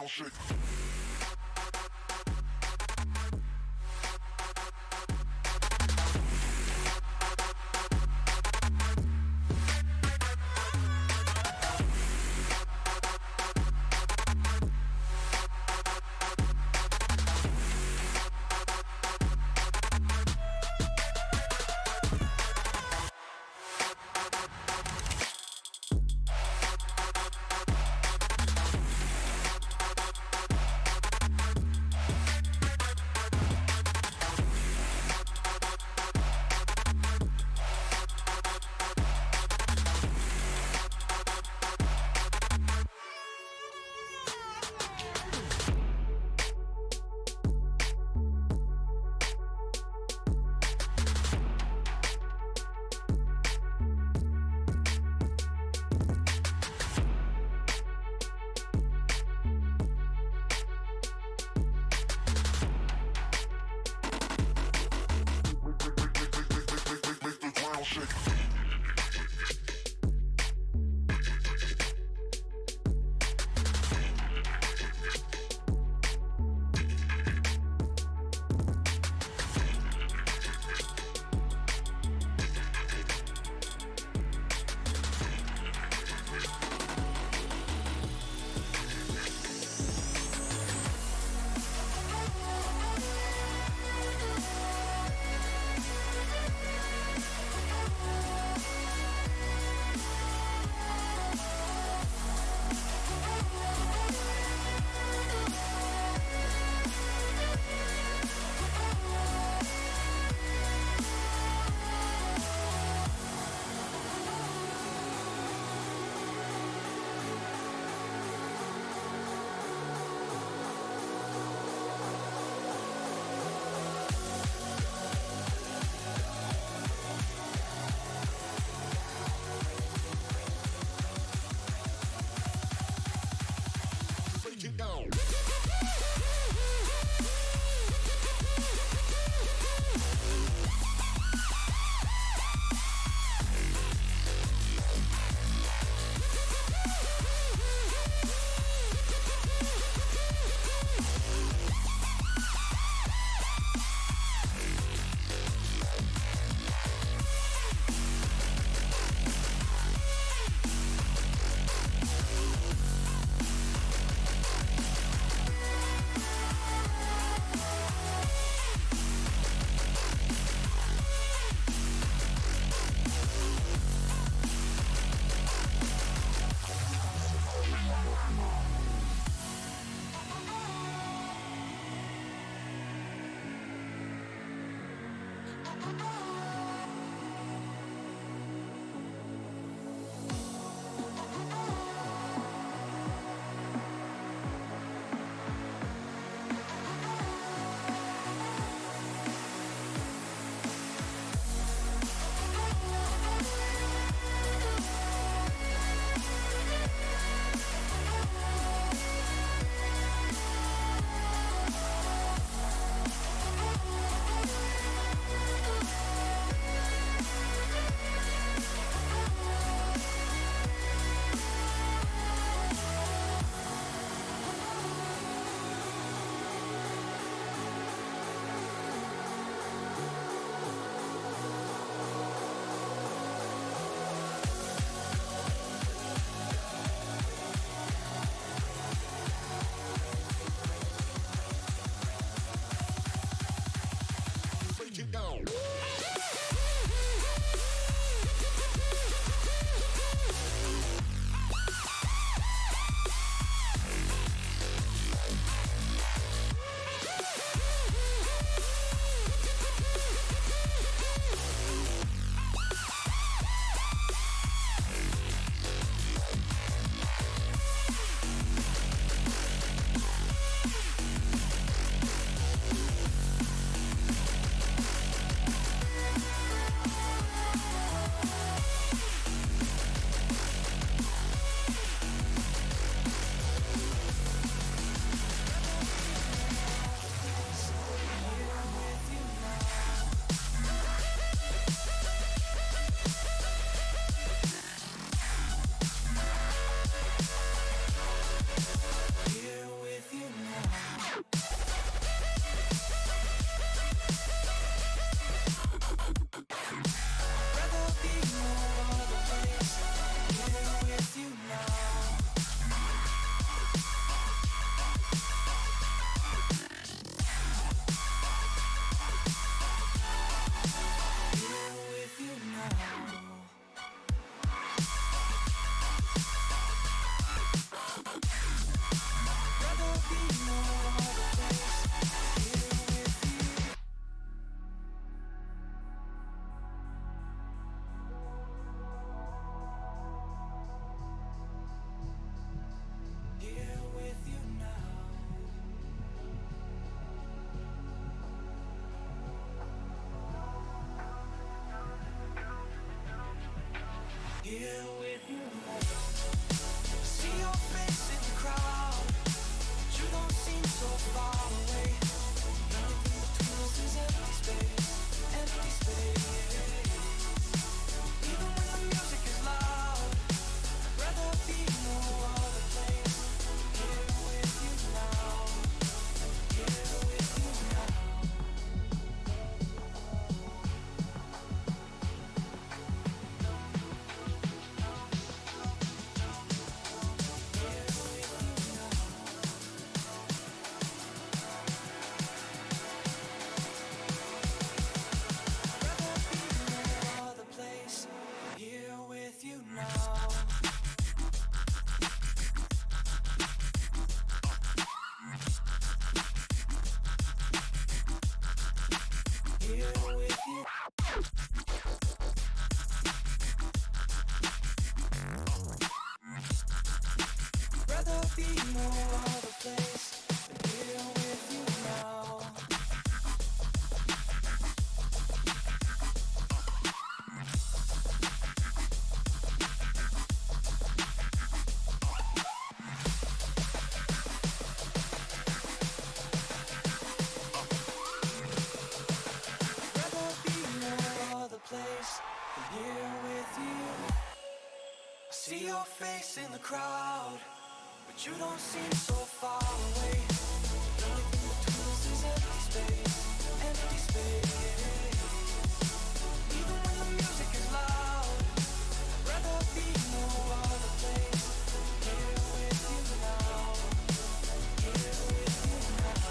ground shake. here with you. I see your face in the crowd, but you don't seem so far away. Nothing between us is empty space, empty space. Even when the music is loud, I'd rather be no other place. Here with you now, here with you now. Here with you now. Here with you. Rather be no other place than here with you now. Place than here with you. I see your face in the crowd, but you don't seem so far away. Nothing between us is empty space, empty space. Even when the music is loud, I'd rather be no other place. Here with you now, here with you now.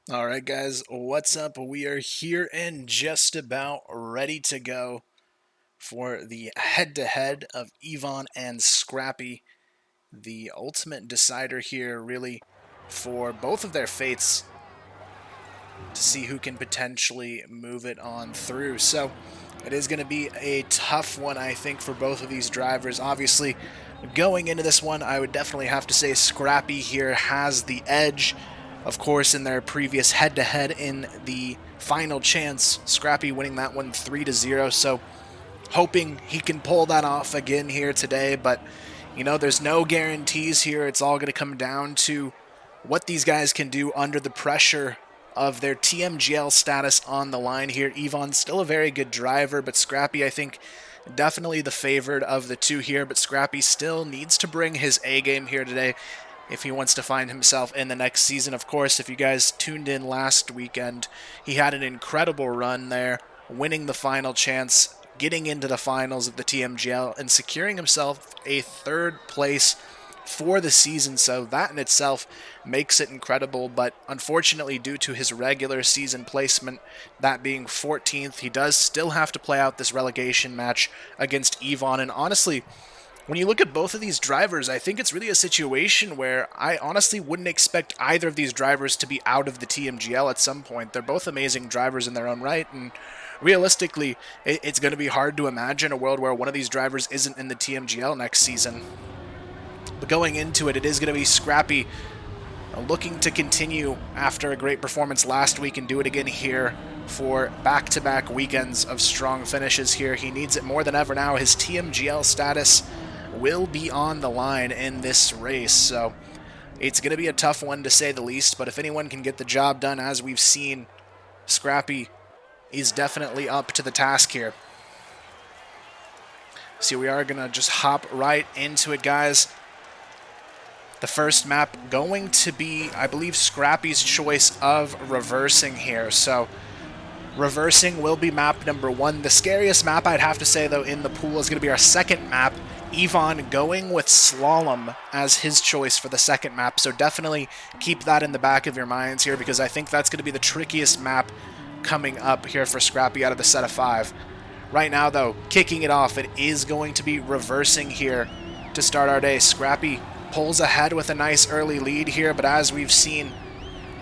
Alright guys, what's up? We are here and just about ready to go for the head-to-head of Evon and Scrapie, the ultimate decider here really for both of their fates to see who can potentially move it on through. So it is going to be a tough one, I think, for both of these drivers. Obviously, going into this one, I would definitely have to say Scrapie here has the edge. Of course, in their previous head-to-head in the final chance, Scrapie winning that one 3-0. So hoping he can pull that off again here today. But, you know, there's no guarantees here. It's all going to come down to what these guys can do under the pressure of their TMGL status on the line here. Evon's still a very good driver, but Scrapie, I think, definitely the favored of the two here. But Scrapie still needs to bring his A game here today if he wants to find himself in the next season. Of course, if you guys tuned in last weekend, he had an incredible run there, winning the final chance, getting into the finals of the TMGL, and securing himself a third place for the season. So that in itself makes it incredible, but unfortunately, due to his regular season placement, that being 14th, he does still have to play out this relegation match against Evon. And honestly, when you look at both of these drivers, I think it's really a situation where I honestly wouldn't expect either of these drivers to be out of the TMGL at some point. They're both amazing drivers in their own right, and realistically, it's going to be hard to imagine a world where one of these drivers isn't in the TMGL next season. But going into it, it is going to be Scrapie looking to continue after a great performance last week and do it again here for back-to-back weekends of strong finishes here. He needs it more than ever now. His TMGL status will be on the line in this race, so it's going to be a tough one to say the least, but if anyone can get the job done, as we've seen, Scrapie is definitely up to the task here. So we are going to just hop right into it, guys. The first map going to be, I believe, Scrapie's choice of reversing here. So reversing will be map number 1. The scariest map, I'd have to say, though, in the pool is going to be our second map. Evon going with Slalom as his choice for the second map. So definitely keep that in the back of your minds here, because I think that's going to be the trickiest map coming up here for Scrapie out of the set of 5. Right now, though, kicking it off, it is going to be reversing here to start our day. Scrapie pulls ahead with a nice early lead here, but as we've seen,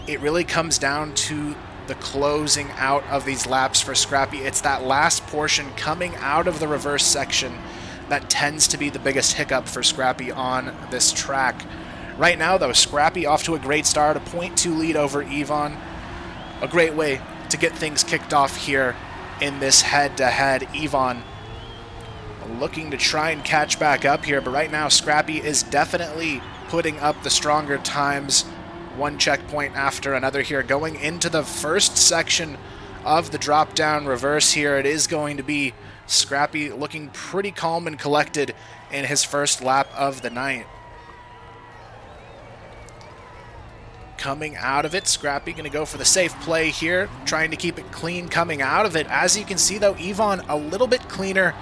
it really comes down to the closing out of these laps for Scrapie. It's that last portion coming out of the reverse section that tends to be the biggest hiccup for Scrapie on this track. Right now, though, Scrapie off to a great start, a 0.2 lead over Evon. A great way to get things kicked off here in this head-to-head. Evon looking to try and catch back up here, but right now Scrapie is definitely putting up the stronger times, one checkpoint after another here. Going into the first section of the drop-down reverse here, it is going to be Scrapie looking pretty calm and collected in his first lap of the night. Coming out of it, Scrapie going to go for the safe play here, trying to keep it clean coming out of it. As you can see, though, Evon a little bit cleaner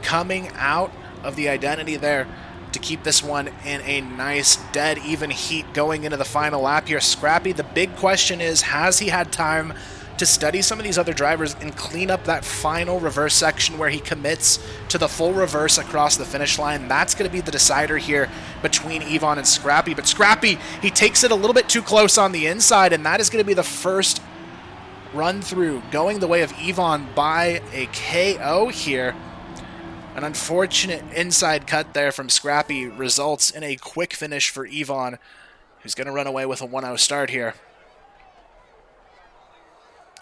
coming out of the identity there to keep this one in a nice dead even heat going into the final lap here. Scrapie, the big question is, has he had time to study some of these other drivers and clean up that final reverse section where he commits to the full reverse across the finish line? That's going to be the decider here between Evon and Scrapie. But Scrapie, he takes it a little bit too close on the inside, and that is going to be the first run through going the way of Evon by a KO here. An unfortunate inside cut there from Scrapie results in a quick finish for Evon, who's going to run away with a 1-0 start here.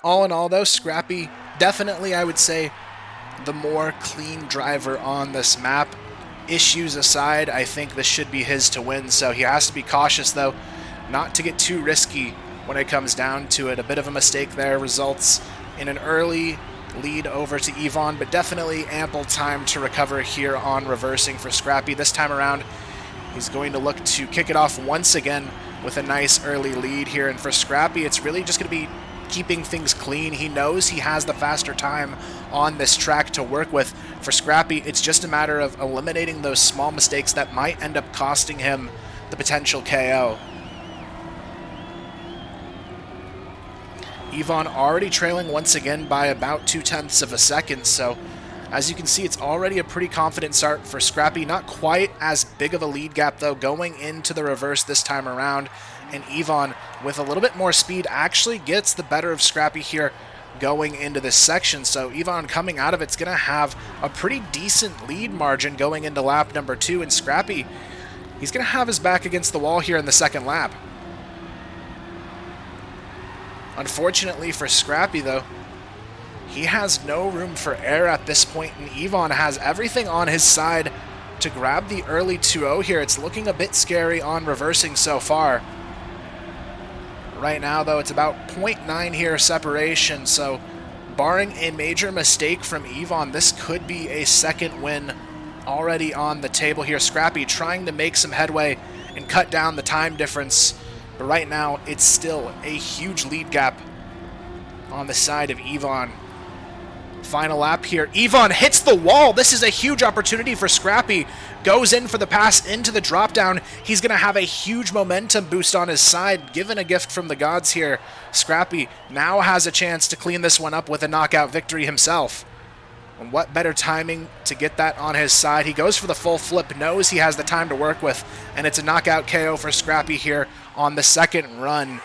All in all, though, Scrapie definitely, I would say, the more clean driver on this map. Issues aside, I think this should be his to win, so he has to be cautious, though, not to get too risky when it comes down to it. A bit of a mistake there results in an early lead over to Evon, but definitely ample time to recover here on reversing for Scrapie. This time around, he's going to look to kick it off once again with a nice early lead here. And for Scrapie, it's really just going to be keeping things clean. He knows he has the faster time on this track to work with. For Scrapie, it's just a matter of eliminating those small mistakes that might end up costing him the potential KO. Evon already trailing once again by about 0.2 of a second, so as you can see, it's already a pretty confident start for Scrapie. Not quite as big of a lead gap, though, going into the reverse this time around. And Evon, with a little bit more speed, actually gets the better of Scrapie here going into this section. So Evon coming out of it's going to have a pretty decent lead margin going into lap number 2. And Scrapie, he's going to have his back against the wall here in the second lap. Unfortunately for Scrapie, though, he has no room for error at this point, and Evon has everything on his side to grab the early 2-0 here. It's looking a bit scary on reversing so far. Right now, though, it's about 0.9 here separation, so barring a major mistake from Evon, this could be a second win already on the table here. Scrapie trying to make some headway and cut down the time difference, but right now it's still a huge lead gap on the side of Evon. Final lap here. Evon hits the wall. This is a huge opportunity for Scrapie. Goes in for the pass into the drop down. He's going to have a huge momentum boost on his side. Given a gift from the gods here. Scrapie now has a chance to clean this one up with a knockout victory himself. And what better timing to get that on his side. He goes for the full flip, knows he has the time to work with, and it's a knockout KO for Scrapie here on the second run.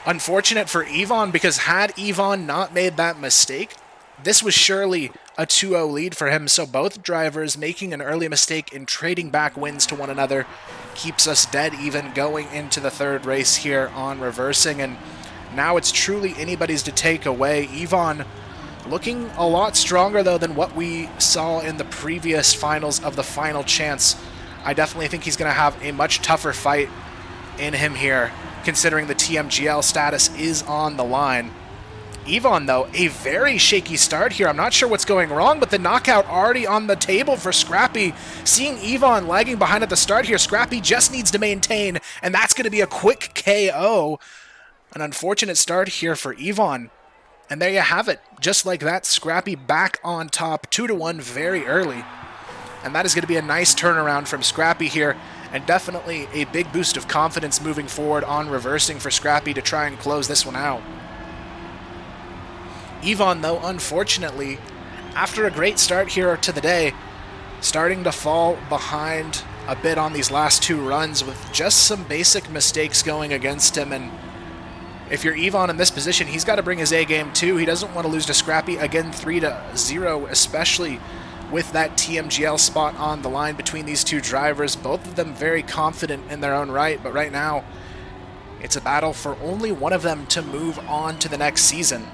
Unfortunate for Evon, because had Evon not made that mistake, this was surely a 2-0 lead for him, so both drivers making an early mistake in trading back wins to one another keeps us dead even going into the third race here on reversing, and now it's truly anybody's to take away. Evon looking a lot stronger, though, than what we saw in the previous finals of the Final Chance. I definitely think he's going to have a much tougher fight in him here, considering the TMGL status is on the line. Evon, though, a very shaky start here. I'm not sure what's going wrong, but the knockout already on the table for Scrapie. Seeing Evon lagging behind at the start here, Scrapie just needs to maintain, and that's going to be a quick KO. An unfortunate start here for Evon. And there you have it. Just like that, Scrapie back on top, 2-1 very early. And that is going to be a nice turnaround from Scrapie here, and definitely a big boost of confidence moving forward on reversing for Scrapie to try and close this one out. Evon, though, unfortunately, after a great start here to the day, starting to fall behind a bit on these last two runs with just some basic mistakes going against him. And if you're Evon in this position, he's got to bring his A game too. He doesn't want to lose to Scrapie again 3-0, especially with that TMGL spot on the line between these two drivers. Both of them very confident in their own right, but right now it's a battle for only one of them to move on to the next season.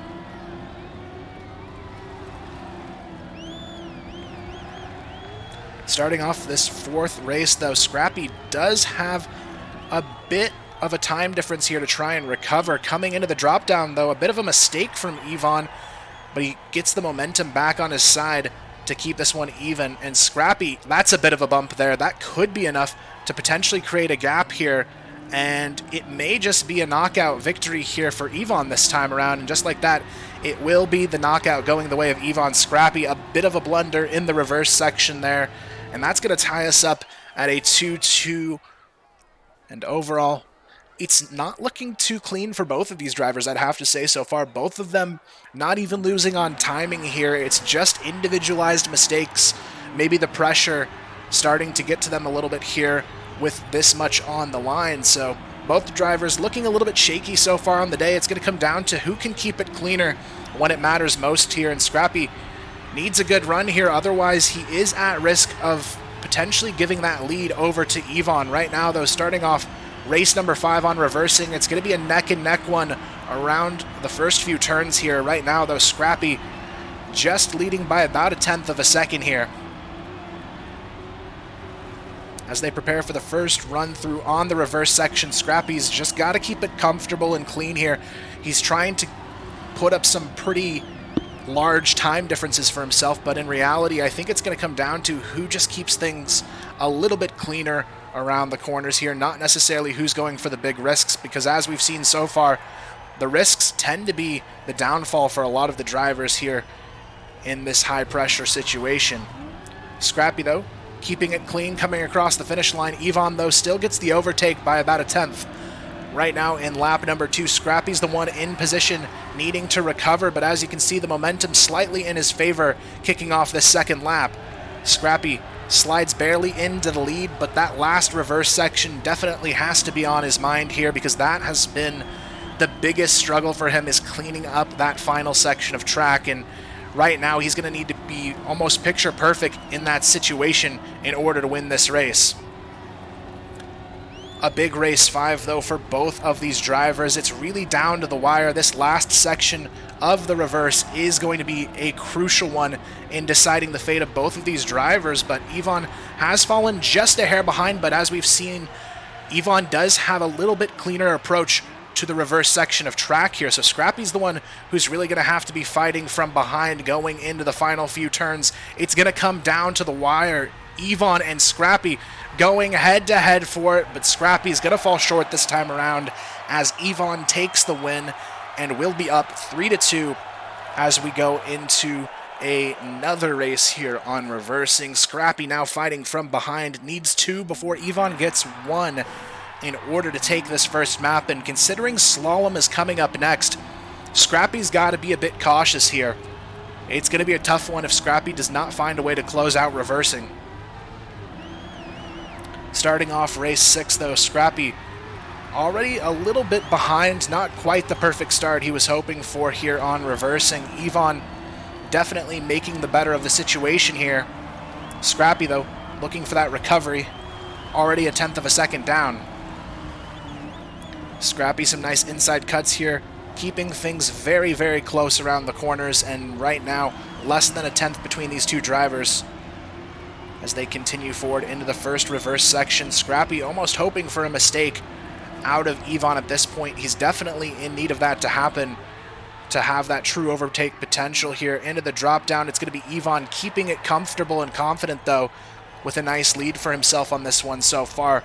Starting off this fourth race, though, Scrapie does have a bit of a time difference here to try and recover. Coming into the drop down, though, a bit of a mistake from Evon, but he gets the momentum back on his side to keep this one even. And Scrapie, that's a bit of a bump there. That could be enough to potentially create a gap here, and it may just be a knockout victory here for Evon this time around. And just like that, it will be the knockout going the way of Evon. Scrapie, a bit of a blunder in the reverse section there, and that's going to tie us up at a 2-2. And overall, it's not looking too clean for both of these drivers, I'd have to say so far. Both of them not even losing on timing here. It's just individualized mistakes. Maybe the pressure starting to get to them a little bit here with this much on the line. So both drivers looking a little bit shaky so far on the day. It's going to come down to who can keep it cleaner when it matters most here. And Scrapie needs a good run here. Otherwise, he is at risk of potentially giving that lead over to Evon. Right now, though, starting off race number 5 on reversing, it's going to be a neck-and-neck one around the first few turns here. Right now, though, Scrapie just leading by about 1/10 of a second here as they prepare for the first run through on the reverse section. Scrapie's just got to keep it comfortable and clean here. He's trying to put up some pretty large time differences for himself, but in reality, I think it's going to come down to who just keeps things a little bit cleaner around the corners here, not necessarily who's going for the big risks, because as we've seen so far, the risks tend to be the downfall for a lot of the drivers here in this high-pressure situation. Scrapie, though, keeping it clean, coming across the finish line. Evon, though, still gets the overtake by about 1/10. right now in lap number 2. Scrapie's the one in position, needing to recover, but as you can see, the momentum slightly in his favor, kicking off this second lap. Scrapie slides barely into the lead, but that last reverse section definitely has to be on his mind here, because that has been the biggest struggle for him, is cleaning up that final section of track, and right now he's going to need to be almost picture perfect in that situation in order to win this race. A big race 5 though for both of these drivers. It's really down to the wire. This last section of the reverse is going to be a crucial one in deciding the fate of both of these drivers, but Evon has fallen just a hair behind, but as we've seen, Evon does have a little bit cleaner approach to the reverse section of track here, so Scrapie's the one who's really going to have to be fighting from behind going into the final few turns. It's going to come down to the wire. Evon and Scrapie going head-to-head for it, but Scrapie's going to fall short this time around as Evon takes the win and will be up 3-2 as we go into another race here on reversing. Scrapie now fighting from behind, needs 2 before Evon gets 1 in order to take this first map, and considering Slalom is coming up next, Scrapie's got to be a bit cautious here. It's going to be a tough one if Scrapie does not find a way to close out reversing. Starting off race 6 though, Scrapie already a little bit behind, not quite the perfect start he was hoping for here on reversing. Evon definitely making the better of the situation here. Scrapie though, looking for that recovery, already a 1/10 of a second down. Scrapie some nice inside cuts here, keeping things very, very close around the corners, and right now less than a 1/10 between these two drivers as they continue forward into the first reverse section. Scrapie almost hoping for a mistake out of Evon at this point. He's definitely in need of that to happen to have that true overtake potential here. Into the drop down, it's going to be Evon keeping it comfortable and confident though, with a nice lead for himself on this one so far.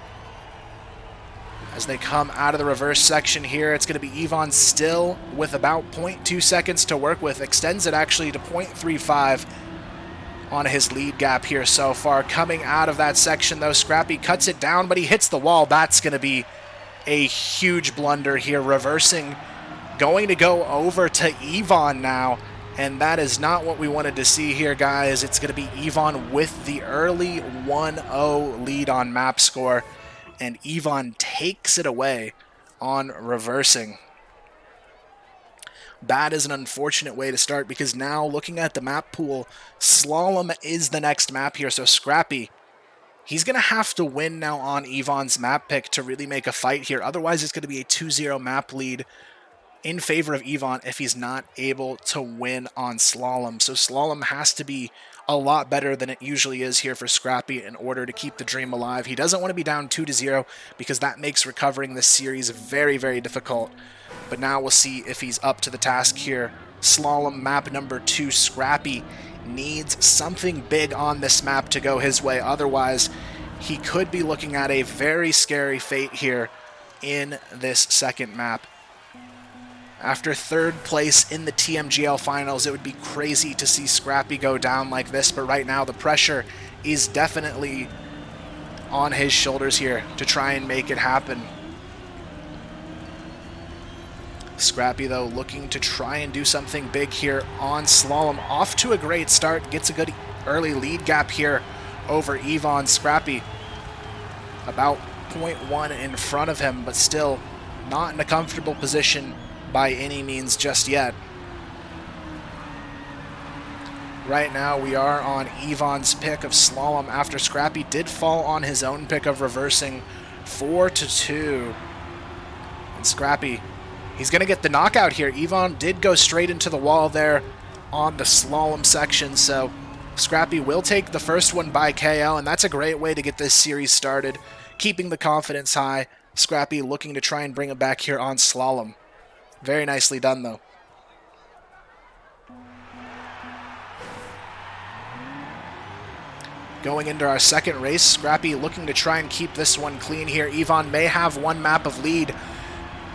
As they come out of the reverse section here, it's going to be Evon still with about 0.2 seconds to work with, extends it actually to 0.35 on his lead gap here so far. Coming out of that section though, Scrapie cuts it down, but he hits the wall. That's going to be a huge blunder here. Reversing, going to go over to Evon now, and that is not what we wanted to see here, guys. It's going to be Evon with the early 1-0 lead on map score, and Evon takes it away on reversing. That is an unfortunate way to start, because now looking at the map pool, Slalom is the next map here, so Scrapie, he's going to have to win now on Evon's map pick to really make a fight here. Otherwise, it's going to be a 2-0 map lead in favor of Evon if he's not able to win on Slalom. So Slalom has to be a lot better than it usually is here for Scrapie in order to keep the dream alive. He doesn't want to be down 2-0 because that makes recovering this series very, very difficult. But now we'll see if he's up to the task here. Slalom map number 2, Scrapie needs something big on this map to go his way. Otherwise, he could be looking at a very scary fate here in this second map. After third place in the TMGL finals, it would be crazy to see Scrapie go down like this, but right now the pressure is definitely on his shoulders here to try and make it happen. Scrapie, though, looking to try and do something big here on Slalom. Off to a great start, gets a good early lead gap here over Evon. Scrapie about 0.1 in front of him, but still not in a comfortable position by any means just yet. Right now we are on Evon's pick of Slalom after Scrapie did fall on his own pick of reversing 4-2. And Scrapie, he's going to get the knockout here. Evon did go straight into the wall there on the Slalom section, so Scrapie will take the first one by KO, and that's a great way to get this series started, keeping the confidence high. Scrapie looking to try and bring it back here on Slalom. Very nicely done, though. Going into our second race, Scrapie looking to try and keep this one clean here. Evon may have one map of lead,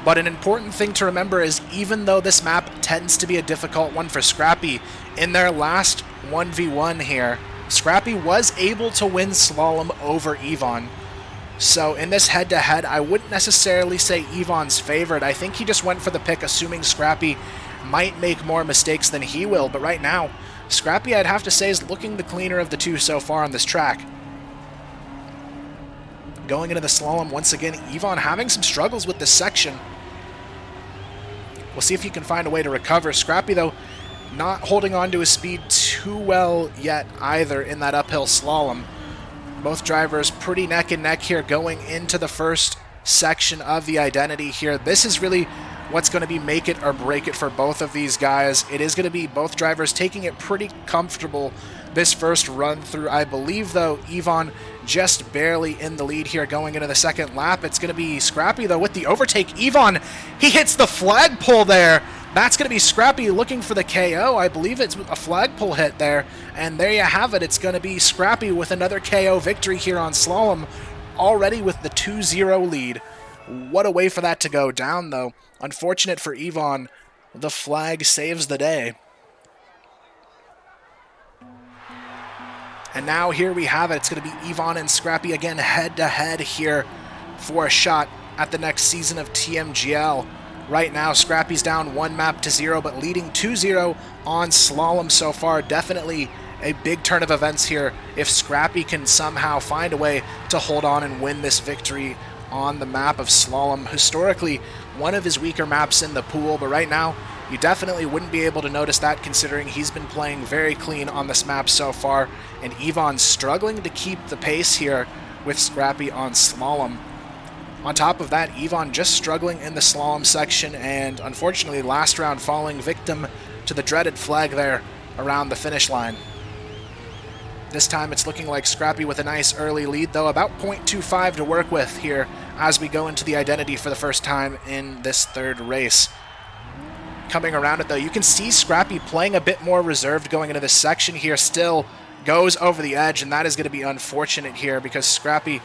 but an important thing to remember is even though this map tends to be a difficult one for Scrapie, in their last 1v1 here, Scrapie was able to win Slalom over Evon. So in this head-to-head, I wouldn't necessarily say Evon's favored. I think he just went for the pick, assuming Scrapie might make more mistakes than he will. But right now, Scrapie, I'd have to say, is looking the cleaner of the two so far on this track. Going into the slalom once again, Evon having some struggles with this section. We'll see if he can find a way to recover. Scrapie, though, not holding on to his speed too well yet either in that uphill slalom. Both drivers pretty neck and neck here going into the first section of the identity here. This is really what's going to be make it or break it for both of these guys. It is going to be both drivers taking it pretty comfortable this first run through. I believe, though, Evon just barely in the lead here going into the second lap. It's going to be Scrapie, though, with the overtake. Evon, he hits the flagpole there. That's going to be Scrapie looking for the KO. I believe it's a flagpole hit there. And there you have it. It's going to be Scrapie with another KO victory here on Slalom, already with the 2-0 lead. What a way for that to go down, though. Unfortunate for Evon. The flag saves the day. And now here we have it. It's going to be Evon and Scrapie again head-to-head here for a shot at the next season of TMGL. Right now, Scrapie's down 1-0, but leading 2-0 on Slalom so far. Definitely a big turn of events here if Scrapie can somehow find a way to hold on and win this victory on the map of Slalom. Historically, one of his weaker maps in the pool, but right now, you definitely wouldn't be able to notice that considering he's been playing very clean on this map so far, and Evon's struggling to keep the pace here with Scrapie on Slalom. On top of that, Evon just struggling in the slalom section, and unfortunately last round falling victim to the dreaded flag there around the finish line. This time it's looking like Scrapie with a nice early lead, though about 0.25 to work with here as we go into the identity for the first time in this third race. Coming around it, though, you can see Scrapie playing a bit more reserved going into this section here. Still goes over the edge, and that is going to be unfortunate here because Scrapie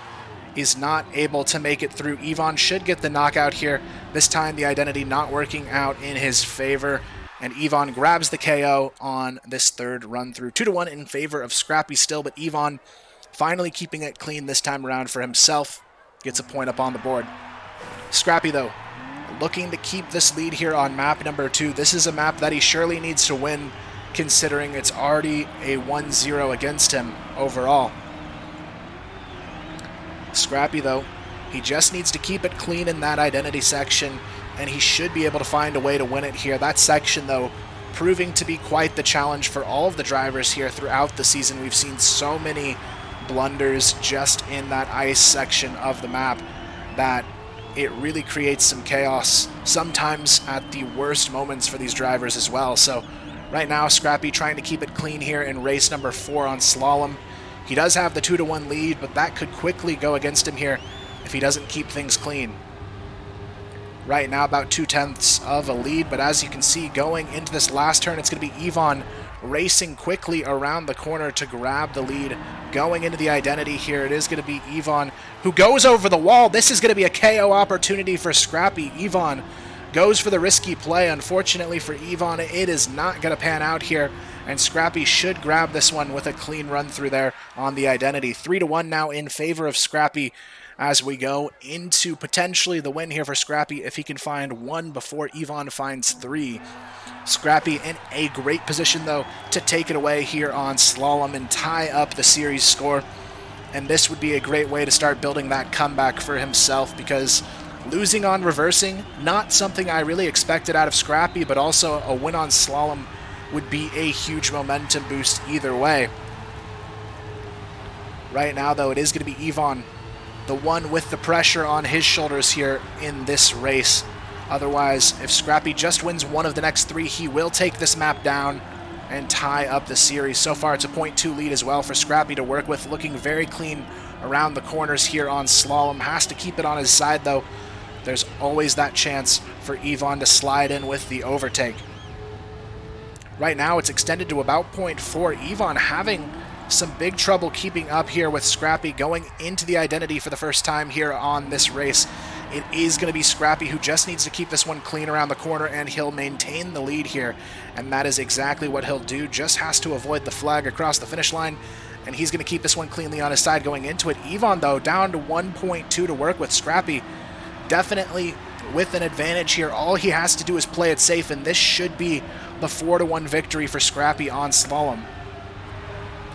is not able to make it through. Evon should get the knockout here. This time the identity not working out in his favor, and Evon grabs the KO on this third run through. 2-1 in favor of Scrapie still, but Evon finally keeping it clean this time around for himself. Gets a point up on the board. Scrapie, though, looking to keep this lead here on map number 2. This is a map that he surely needs to win, considering it's already a 1-0 against him overall. Scrapie, though, he just needs to keep it clean in that identity section, and he should be able to find a way to win it here. That section, though, proving to be quite the challenge for all of the drivers here throughout the season. We've seen so many blunders just in that ice section of the map that it really creates some chaos, sometimes at the worst moments for these drivers as well. So right now, Scrapie trying to keep it clean here in race number 4 on Slalom. He does have the 2-1 lead, but that could quickly go against him here if he doesn't keep things clean. Right now, about 0.2 of a lead, but as you can see, going into this last turn, it's going to be Evon racing quickly around the corner to grab the lead. Going into the identity here, it is going to be Evon who goes over the wall. This is going to be a KO opportunity for Scrapie. Evon goes for the risky play. Unfortunately for Evon, it is not going to pan out here, and Scrapie should grab this one with a clean run through there on the identity. 3-1 now in favor of Scrapie as we go into potentially the win here for Scrapie if he can find 1 before Evon finds 3. Scrapie in a great position, though, to take it away here on Slalom and tie up the series score. And this would be a great way to start building that comeback for himself, because losing on reversing, not something I really expected out of Scrapie, but also a win on Slalom would be a huge momentum boost either way. Right now, though, it is going to be Evon, the one with the pressure on his shoulders here in this race. Otherwise, if Scrapie just wins one of the next 3, he will take this map down and tie up the series. So far, it's a 0.2 lead as well for Scrapie to work with, looking very clean around the corners here on Slalom. Has to keep it on his side, though. There's always that chance for Evon to slide in with the overtake. Right now, it's extended to about 0.4. Evon having some big trouble keeping up here with Scrapie going into the identity for the first time here on this race. It is going to be Scrapie who just needs to keep this one clean around the corner, and he'll maintain the lead here, and that is exactly what he'll do. Just has to avoid the flag across the finish line, and he's going to keep this one cleanly on his side going into it. Evon, though, down to 1.2 to work with. Scrapie definitely with an advantage here. All he has to do is play it safe, and this should be the 4-1 victory for Scrapie on Slalom.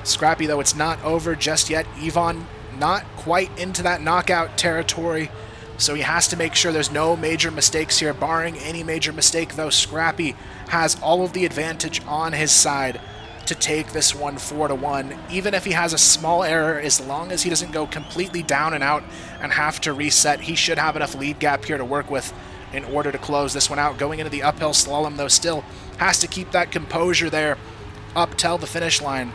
Scrapie, though, it's not over just yet. Evon not quite into that knockout territory, so he has to make sure there's no major mistakes here. Barring any major mistake, though, Scrapie has all of the advantage on his side to take this one 4-1. Even if he has a small error, as long as he doesn't go completely down and out and have to reset, he should have enough lead gap here to work with in order to close this one out. Going into the uphill slalom, though, still has to keep that composure there up till the finish line.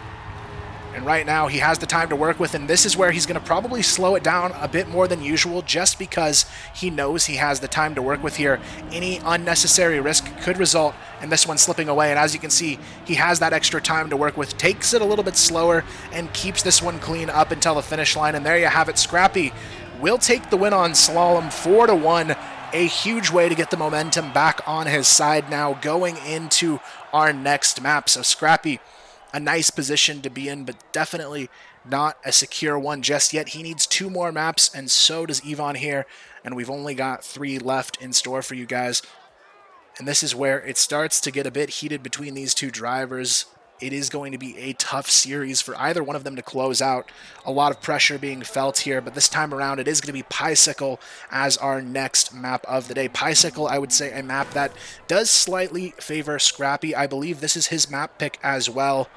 And right now, he has the time to work with, and this is where he's going to probably slow it down a bit more than usual, just because he knows he has the time to work with here. Any unnecessary risk could result in this one slipping away, and as you can see, he has that extra time to work with, takes it a little bit slower, and keeps this one clean up until the finish line. And there you have it. Scrapie will take the win on Slalom 4-1. A huge way to get the momentum back on his side now going into our next map. So Scrapie, a nice position to be in, but definitely not a secure one just yet. He needs 2 more maps, and so does Evon here, and we've only got 3 left in store for you guys. And this is where it starts to get a bit heated between these 2 drivers. It is going to be a tough series for either one of them to close out. A lot of pressure being felt here, but this time around it is going to be Piesicle as our next map of the day. Piesicle, I would say, a map that does slightly favor Scrapie. I believe this is his map pick as well,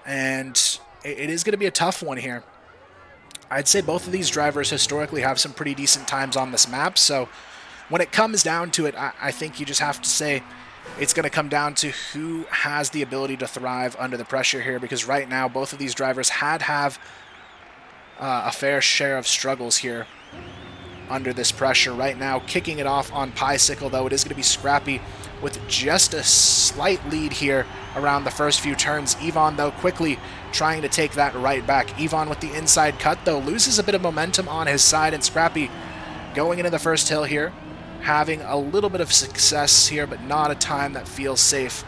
and it is going to be a tough one here. I'd say both of these drivers historically have some pretty decent times on this map, so when it comes down to it, I think you just have to say it's going to come down to who has the ability to thrive under the pressure here, because right now both of these drivers have a fair share of struggles here under this pressure. Right now, kicking it off on Piesicle, though, it is going to be Scrapie with just a slight lead here around the first few turns. Evon, though, quickly trying to take that right back. Evon with the inside cut, though, loses a bit of momentum on his side, and Scrapie going into the first hill here, having a little bit of success here, but not a time that feels safe.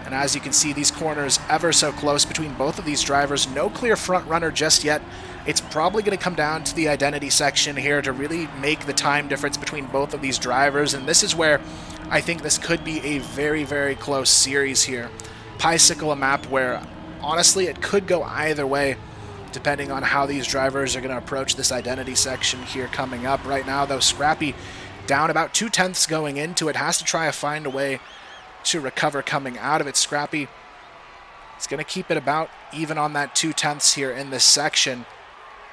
And as you can see, these corners ever so close between both of these drivers. No clear front runner just yet. It's probably going to come down to the identity section here to really make the time difference between both of these drivers, and this is where I think this could be a very, very close series here. Piesicle, a map where, honestly, it could go either way, depending on how these drivers are going to approach this identity section here coming up. Right now, though, Scrapie down about 2/10 going into it, has to try to find a way to recover coming out of it. Scrapie is going to keep it about even on that 2/10 here in this section.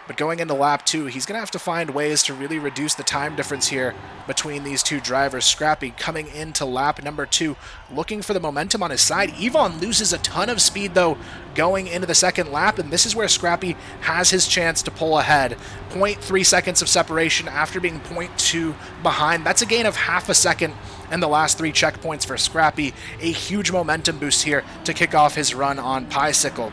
But going into lap 2, he's going to have to find ways to really reduce the time difference here between these 2 drivers. Scrapie coming into lap number 2, looking for the momentum on his side. Evon loses a ton of speed, though, going into the second lap, and this is where Scrapie has his chance to pull ahead. 0.3 seconds of separation after being 0.2 behind. That's a gain of half a second in the last 3 checkpoints for Scrapie. A huge momentum boost here to kick off his run on Piesicle.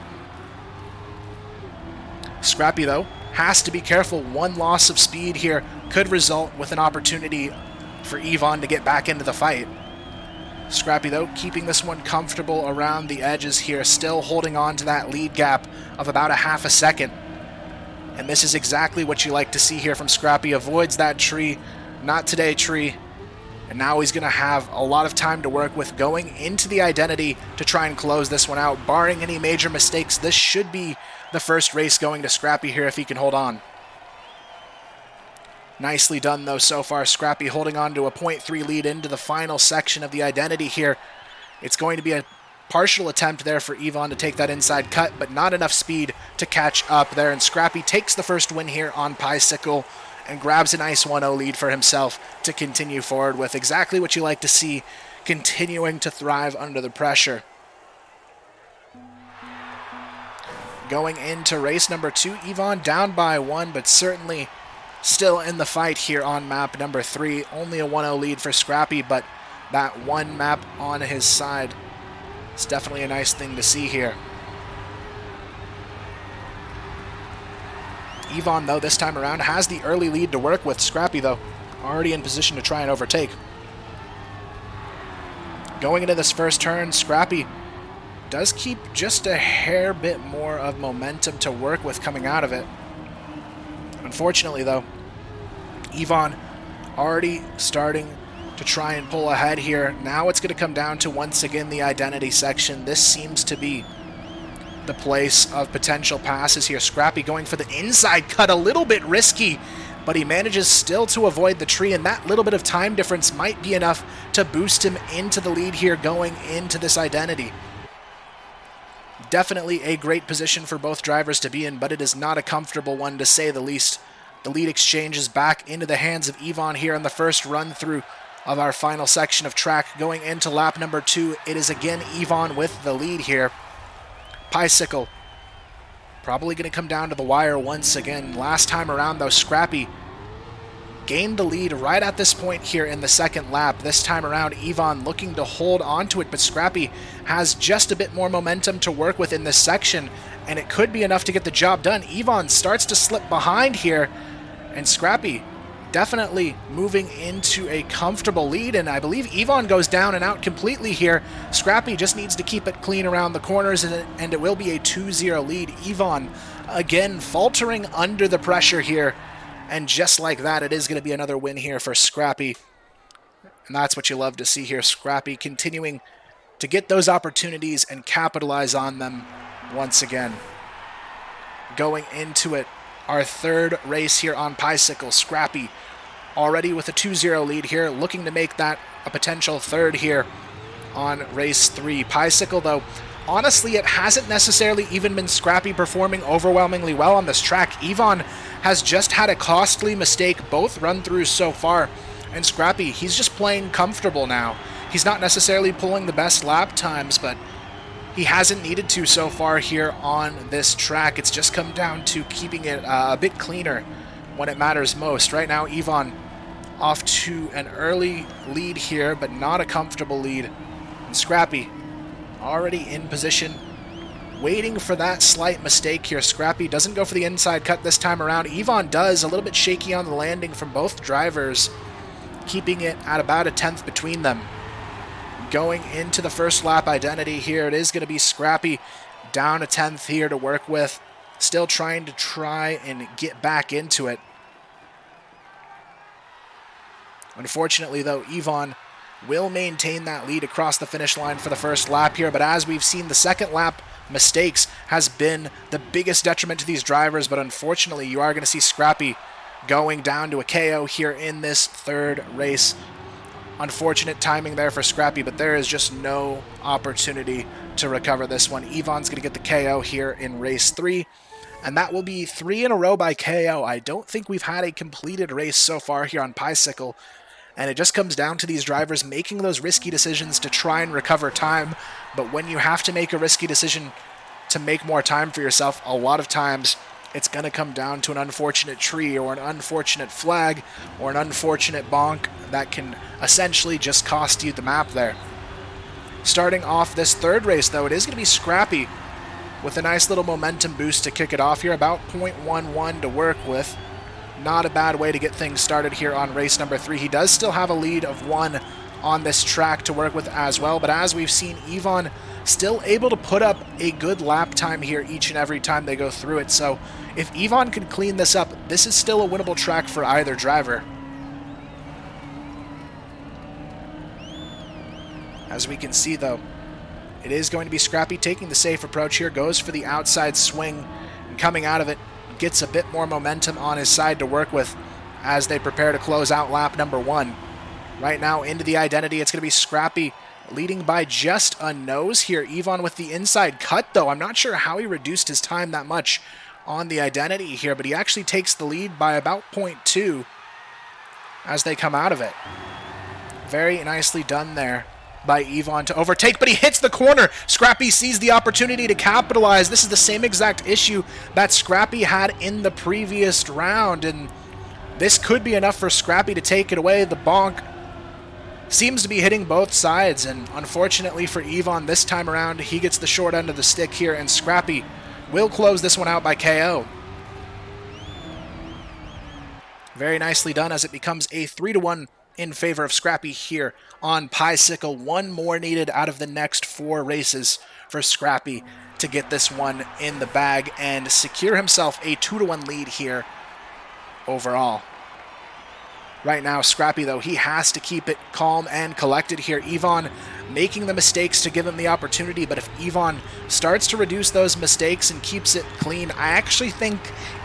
Scrapie, though, has to be careful. One loss of speed here could result with an opportunity for Evon to get back into the fight. Scrapie, though, keeping this one comfortable around the edges here, still holding on to that lead gap of about a half a second. And this is exactly what you like to see here from Scrapie. Avoids that tree. Not today, tree. And now he's going to have a lot of time to work with going into the identity to try and close this one out. Barring any major mistakes, this should be the first race going to Scrapie here if he can hold on. Nicely done, though, so far. Scrapie holding on to a 0.3 lead into the final section of the identity here. It's going to be a partial attempt there for Evon to take that inside cut, but not enough speed to catch up there. And Scrapie takes the first win here on Piesicle and grabs a nice 1-0 lead for himself to continue forward with. Exactly what you like to see, continuing to thrive under the pressure. Going into race number 2, Evon down by 1, but certainly still in the fight here on map number 3. Only a 1-0 lead for Scrapie, but that one map on his side is definitely a nice thing to see here. Evon, though, this time around has the early lead to work with. Scrapie, though, already in position to try and overtake. Going into this first turn, Scrapie does keep just a hair bit more of momentum to work with coming out of it. Unfortunately, though, Evon already starting to try and pull ahead here. Now it's going to come down to, once again, the identity section. This seems to be the place of potential passes here. Scrapie going for the inside cut, a little bit risky, but he manages still to avoid the tree, and that little bit of time difference might be enough to boost him into the lead here going into this identity. Definitely a great position for both drivers to be in, but it is not a comfortable one, to say the least. The lead exchanges back into the hands of Evon here on the first run through of our final section of track. Going into lap number 2, it is again Evon with the lead here. Bicycle probably going to come down to the wire once again. Last time around, though, Scrapie gained the lead right at this point here in the second lap. This time around, Evon looking to hold onto it, but Scrapie has just a bit more momentum to work with in this section, and it could be enough to get the job done. Evon starts to slip behind here, and Scrapie definitely moving into a comfortable lead, and I believe Evon goes down and out completely here. Scrapie just needs to keep it clean around the corners, and it will be a 2-0 lead. Evon, again, faltering under the pressure here, and just like that, it is going to be another win here for Scrapie, and that's what you love to see here. Scrapie continuing to get those opportunities and capitalize on them once again. Going into it, our third race here on Bicycle. Scrapie already with a 2-0 lead here, looking to make that a potential third here on race 3. Bicycle, though, honestly, it hasn't necessarily even been Scrapie performing overwhelmingly well on this track. Evon has just had a costly mistake both run-throughs so far, and Scrapie, he's just playing comfortable now. He's not necessarily pulling the best lap times, but he hasn't needed to so far here on this track. It's just come down to keeping it a bit cleaner when it matters most. Right now, Evon off to an early lead here, but not a comfortable lead. And Scrapie already in position, waiting for that slight mistake here. Scrapie doesn't go for the inside cut this time around. Evon does, a little bit shaky on the landing from both drivers, keeping it at about a 10th between them. Going into the first lap identity here, it is going to be Scrapie down a 10th here to work with. Still trying to get back into it. Unfortunately, though, Evon will maintain that lead across the finish line for the first lap here, but as we've seen, the second lap mistakes has been the biggest detriment to these drivers, but unfortunately, you are going to see Scrapie going down to a KO here in this third race. Unfortunate timing there for Scrapie, but there is just no opportunity to recover this one. Evon's going to get the KO here in race 3, and that will be 3 in a row by KO. I don't think we've had a completed race so far here on Bicycle, and it just comes down to these drivers making those risky decisions to try and recover time, but when you have to make a risky decision to make more time for yourself, a lot of times it's going to come down to an unfortunate tree or an unfortunate flag or an unfortunate bonk that can essentially just cost you the map there. Starting off this third race, though, it is going to be Scrapie with a nice little momentum boost to kick it off here, about 0.11 to work with. Not a bad way to get things started here on race number 3. He does still have a lead of 1 on this track to work with as well, but as we've seen, Evon still able to put up a good lap time here each and every time they go through it. So if Evon can clean this up, this is still a winnable track for either driver. As we can see, though, it is going to be Scrapie taking the safe approach here, goes for the outside swing, and coming out of it, gets a bit more momentum on his side to work with as they prepare to close out lap number 1. Right now into the identity, it's going to be Scrapie leading by just a nose here. Evon with the inside cut, though. I'm not sure how he reduced his time that much on the identity here, but he actually takes the lead by about 0.2 as they come out of it. Very nicely done there by Evon to overtake, but he hits the corner. Scrapie sees the opportunity to capitalize. This is the same exact issue that Scrapie had in the previous round, and this could be enough for Scrapie to take it away. The bonk seems to be hitting both sides, and unfortunately for Evon, this time around, he gets the short end of the stick here, and Scrapie will close this one out by KO. Very nicely done as it becomes a 3-1 in favor of Scrapie here on Piesicle. One more needed out of the next 4 races for Scrapie to get this one in the bag and secure himself a 2-1 lead here overall. Right now, Scrapie, though, he has to keep it calm and collected here. Evon making the mistakes to give him the opportunity, but if Evon starts to reduce those mistakes and keeps it clean, I actually think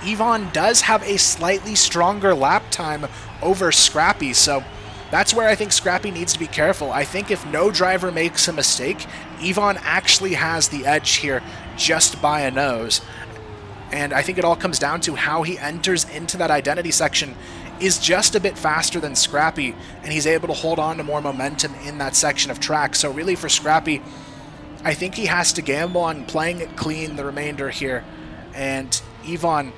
Evon does have a slightly stronger lap time over Scrapie, so that's where I think Scrapie needs to be careful. I think if no driver makes a mistake, Evon actually has the edge here just by a nose. And I think it all comes down to how he enters into that identity section is just a bit faster than Scrapie, and he's able to hold on to more momentum in that section of track. So really for Scrapie, I think he has to gamble on playing it clean the remainder here. And Evon,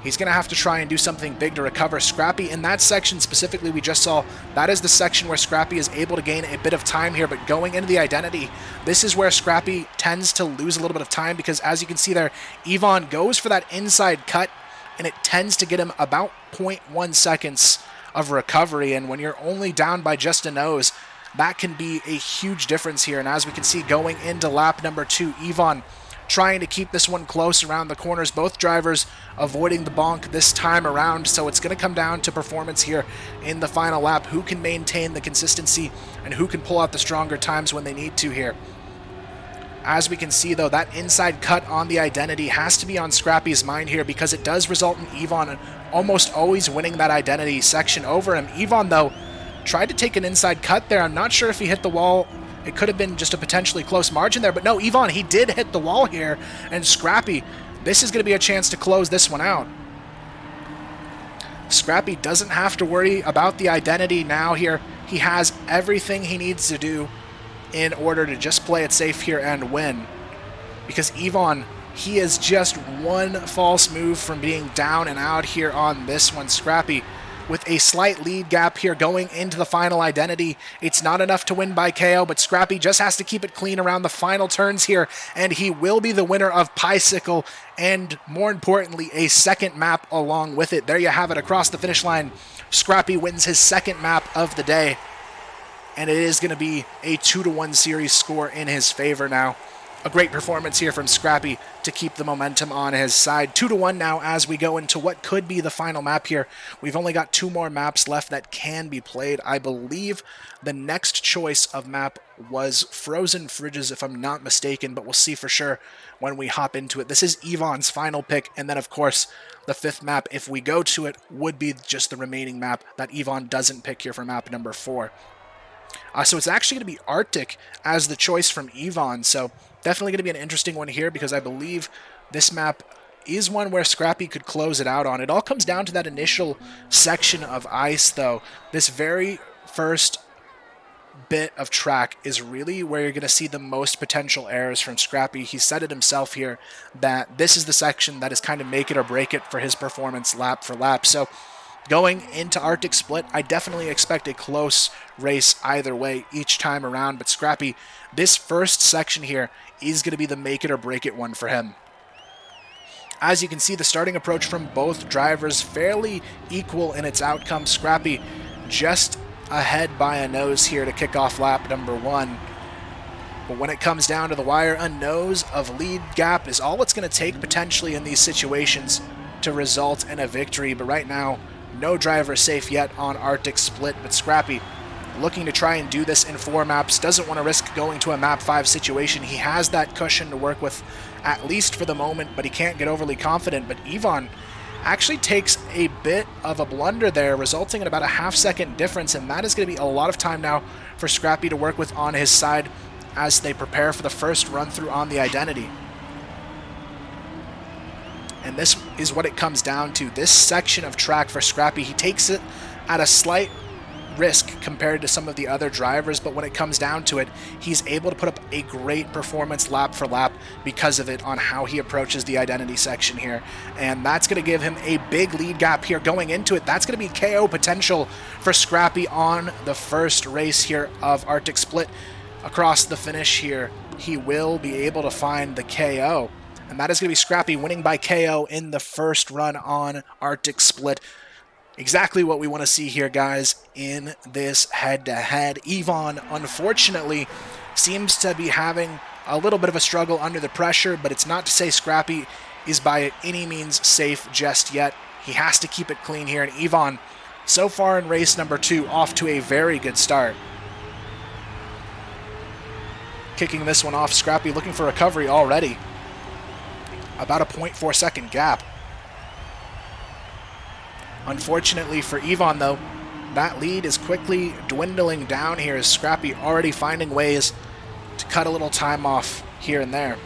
he's going to have to try and do something big to recover. Scrapie, in that section specifically we just saw, that is the section where Scrapie is able to gain a bit of time here, but going into the identity, this is where Scrapie tends to lose a little bit of time because as you can see there, Evon goes for that inside cut, and it tends to get him about 0.1 seconds of recovery, and when you're only down by just a nose, that can be a huge difference here. And as we can see going into lap number 2, Evon trying to keep this one close around the corners, both drivers avoiding the bonk this time around, so it's going to come down to performance here in the final lap, who can maintain the consistency and who can pull out the stronger times when they need to here. As we can see, though, that inside cut on the identity has to be on Scrapie's mind here because it does result in Evon almost always winning that identity section over him. Evon, though, tried to take an inside cut there. I'm not sure if he hit the wall. It could have been just a potentially close margin there, but no, Evon, he did hit the wall here, and Scrapie, this is going to be a chance to close this one out. Scrapie doesn't have to worry about the identity now here. He has everything he needs to do in order to just play it safe here and win. Because Evon, he is just one false move from being down and out here on this one. Scrapie with a slight lead gap here going into the final identity. It's not enough to win by KO, but Scrapie just has to keep it clean around the final turns here, and he will be the winner of Piesicle, and more importantly, a second map along with it. There you have it across the finish line. Scrapie wins his second map of the day, and it is going to be a 2-1 series score in his favor now. A great performance here from Scrapie to keep the momentum on his side. 2-1 now as we go into what could be the final map here. We've only got 2 more maps left that can be played. I believe the next choice of map was Frozen Fridges, if I'm not mistaken, but we'll see for sure when we hop into it. This is Evon's final pick, and then, of course, the 5th map, if we go to it, would be just the remaining map that Evon doesn't pick here for map number 4. So it's actually going to be Arctic as the choice from Evon, so definitely going to be an interesting one here because I believe this map is one where Scrapie could close it out on. It all comes down to that initial section of ice, though. This very first bit of track is really where you're going to see the most potential errors from Scrapie. He said it himself here that this is the section that is kind of make it or break it for his performance lap for lap. So going into Arctic Split, I definitely expect a close race either way each time around, but Scrapie, this first section here is going to be the make it or break it one for him. As you can see, the starting approach from both drivers fairly equal in its outcome. Scrapie just ahead by a nose here to kick off lap number 1. But when it comes down to the wire, a nose of lead gap is all it's going to take potentially in these situations to result in a victory. But right now, no driver safe yet on Arctic Split, but Scrapie looking to try and do this in 4 maps, doesn't want to risk going to a map 5 situation. He has that cushion to work with, at least for the moment, but he can't get overly confident. But Evon actually takes a bit of a blunder there, resulting in about a half-second difference, and that is going to be a lot of time now for Scrapie to work with on his side as they prepare for the first run-through on the identity. And this is what it comes down to. This section of track for Scrapie, he takes it at a slight risk compared to some of the other drivers, but when it comes down to it, he's able to put up a great performance lap for lap because of it on how he approaches the identity section here. And that's going to give him a big lead gap here going into it. That's going to be KO potential for Scrapie on the first race here of Arctic Split. Across the finish here, he will be able to find the KO. And that is going to be Scrapie winning by KO in the first run on Arctic Split. Exactly what we want to see here, guys, in this head-to-head. Evon, unfortunately, seems to be having a little bit of a struggle under the pressure, but it's not to say Scrapie is by any means safe just yet. He has to keep it clean here, and Evon, so far in race number 2, off to a very good start. Kicking this one off, Scrapie looking for recovery already. About a 0.4 second gap. Unfortunately for Evon, though, that lead is quickly dwindling down here as Scrapie already finding ways to cut a little time off here and there.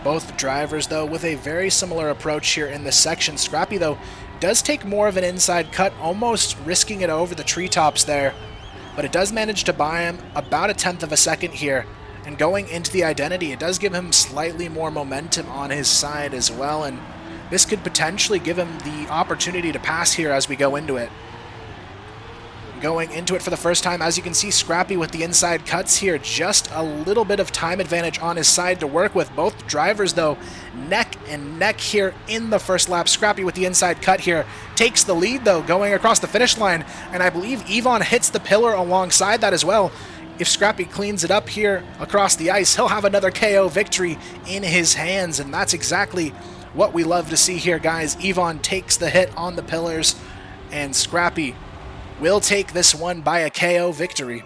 Both drivers, though, with a very similar approach here in this section. Scrapie, though, does take more of an inside cut, almost risking it over the treetops there, but it does manage to buy him about a 1/10 of a second here. And going into the identity, it does give him slightly more momentum on his side as well, and this could potentially give him the opportunity to pass here as we go into it. Going into it for the first time, as you can see, Scrapie with the inside cuts here, just a little bit of time advantage on his side to work with. Both drivers, though, neck and neck here in the first lap. Scrapie with the inside cut here takes the lead, though, going across the finish line, and I believe Evon hits the pillar alongside that as well. If Scrapie cleans it up here across the ice, he'll have another KO victory in his hands, and that's exactly what we love to see here, guys. Evon takes the hit on the pillars, and Scrapie will take this one by a KO victory.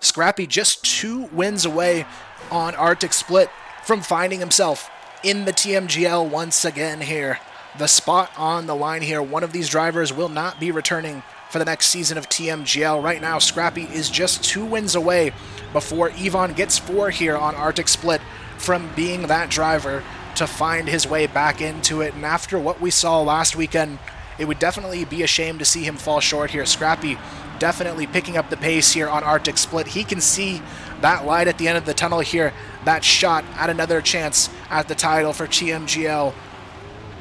Scrapie just 2 wins away on Arctic Split from finding himself in the TMGL once again here. The spot on the line here. One of these drivers will not be returning for the next season of TMGL. Right now, Scrapie is just 2 wins away before Evon gets 4 here on Arctic Split from being that driver to find his way back into it. And after what we saw last weekend, it would definitely be a shame to see him fall short here. Scrapie definitely picking up the pace here on Arctic Split. He can see that light at the end of the tunnel here, that shot at another chance at the title for TMGL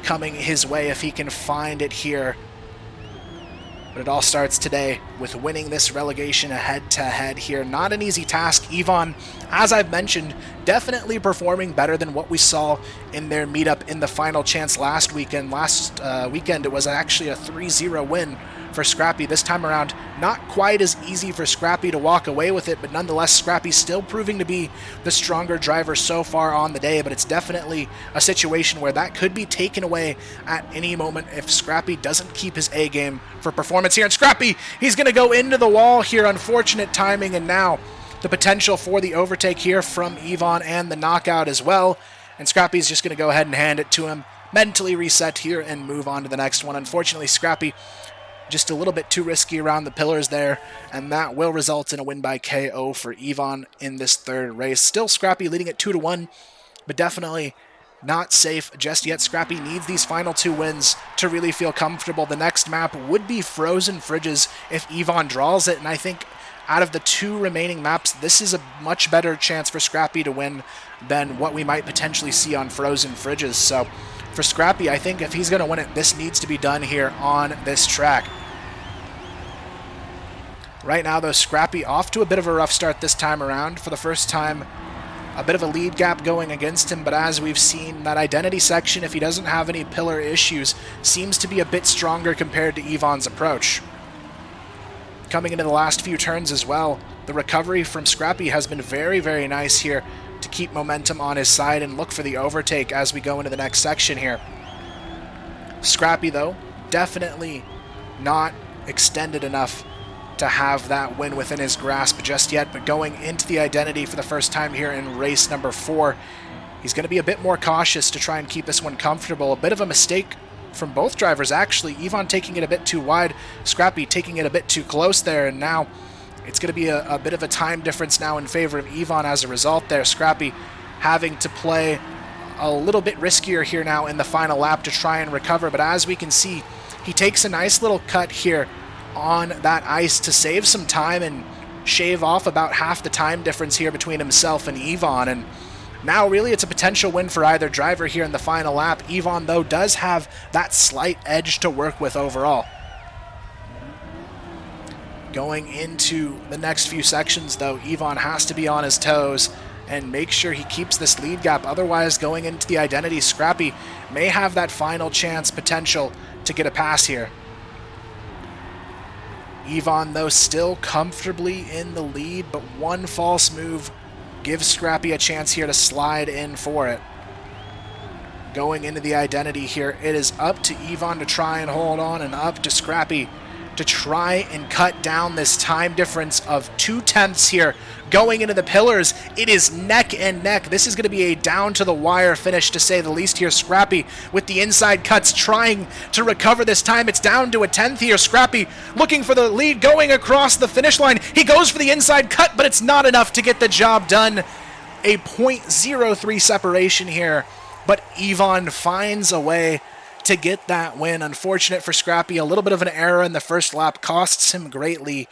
coming his way if he can find it here. But it all starts today with winning this relegation head-to-head here. Not an easy task. Evon, as I've mentioned, definitely performing better than what we saw in their meetup in the final chance last weekend. Last weekend, it was actually a 3-0 win for Scrapie. This time around, not quite as easy for Scrapie to walk away with it, but nonetheless, Scrapie still proving to be the stronger driver so far on the day, but it's definitely a situation where that could be taken away at any moment if Scrapie doesn't keep his A game for performance here. And Scrapie, he's going to go into the wall here. Unfortunate timing, and now the potential for the overtake here from Evon and the knockout as well. And Scrapie's just going to go ahead and hand it to him, mentally reset here, and move on to the next one. Unfortunately, Scrapie just a little bit too risky around the pillars there, and that will result in a win by KO for Evon in this third race. Still Scrapie leading at 2-1, but definitely not safe just yet. Scrapie needs these final 2 wins to really feel comfortable. The next map would be Frozen Fridges if Evon draws it, and I think out of the 2 remaining maps, this is a much better chance for Scrapie to win than what we might potentially see on Frozen Fridges. So for Scrapie, I think if he's going to win it, this needs to be done here on this track. Right now, though, Scrapie off to a bit of a rough start this time around. For the first time, a bit of a lead gap going against him, but as we've seen, that identity section, if he doesn't have any pillar issues, seems to be a bit stronger compared to Evon's approach. Coming into the last few turns as well, the recovery from Scrapie has been very, very nice here to keep momentum on his side and look for the overtake as we go into the next section here. Scrapie, though, definitely not extended enough to have that win within his grasp just yet, but going into the identity for the first time here in race number 4, he's going to be a bit more cautious to try and keep this one comfortable. A bit of a mistake from both drivers, actually. Evon taking it a bit too wide, Scrapie taking it a bit too close there, and now it's going to be a bit of a time difference now in favor of Evon as a result there. Scrapie having to play a little bit riskier here now in the final lap to try and recover, but as we can see, he takes a nice little cut here on that ice to save some time and shave off about half the time difference here between himself and Evon. And now really it's a potential win for either driver here in the final lap. Evon, though, does have that slight edge to work with overall. Going into the next few sections, though, Evon has to be on his toes and make sure he keeps this lead gap. Otherwise, going into the identity, Scrapie may have that final chance potential to get a pass here. Evon, though, still comfortably in the lead, but one false move gives Scrapie a chance here to slide in for it. Going into the identity here, it is up to Evon to try and hold on, and up to Scrapie to try and cut down this time difference of 0.2 here. Going into the pillars, it is neck and neck. This is going to be a down-to-the-wire finish, to say the least here. Scrapie with the inside cuts, trying to recover this time. It's down to a 10th here. Scrapie looking for the lead, going across the finish line. He goes for the inside cut, but it's not enough to get the job done. A 0.03 separation here, but Evon finds a way to get that win. Unfortunate for Scrapie, a little bit of an error in the first lap costs him greatly,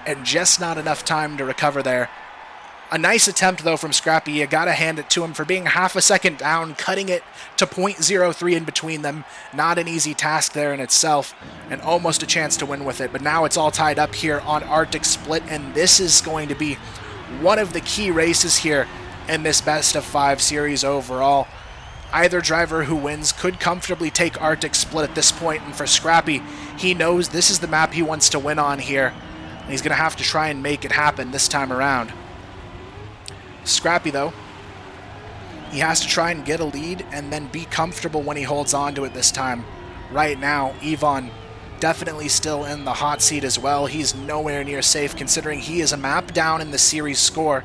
and just not enough time to recover there. A nice attempt, though, from Scrapie. You gotta hand it to him for being half a second down, cutting it to 0.03 in between them. Not an easy task there in itself, and almost a chance to win with it. But now it's all tied up here on Arctic Split, and this is going to be one of the key races here in this best of 5 series overall. Either driver who wins could comfortably take Arctic Split at this point, and for Scrapie, he knows this is the map he wants to win on here, and he's going to have to try and make it happen this time around. Scrapie, though, he has to try and get a lead and then be comfortable when he holds on to it this time. Right now, Evon definitely still in the hot seat as well. He's nowhere near safe, considering he is a map down in the series score.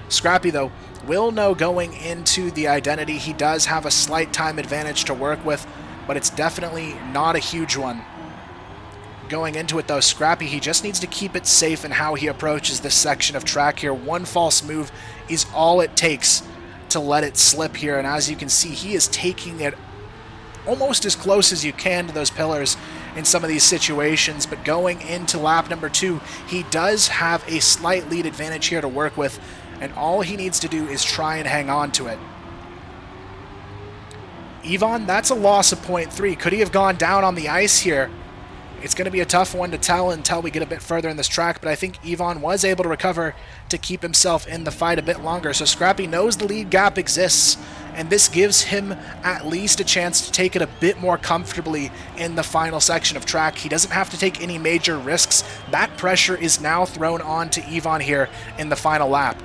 Scrapie, though, will know going into the identity he does have a slight time advantage to work with, but it's definitely not a huge one. Going into it, though, Scrapie, he just needs to keep it safe in how he approaches this section of track here. One false move is all it takes to let it slip here, and as you can see, he is taking it almost as close as you can to those pillars in some of these situations. But going into lap number 2, he does have a slight lead advantage here to work with, and all he needs to do is try and hang on to it. Evon, that's a loss of 0.3. Could he have gone down on the ice here? It's going to be a tough one to tell until we get a bit further in this track, but I think Evon was able to recover to keep himself in the fight a bit longer. So Scrapie knows the lead gap exists, and this gives him at least a chance to take it a bit more comfortably in the final section of track. He doesn't have to take any major risks. That pressure is now thrown on to Evon here in the final lap.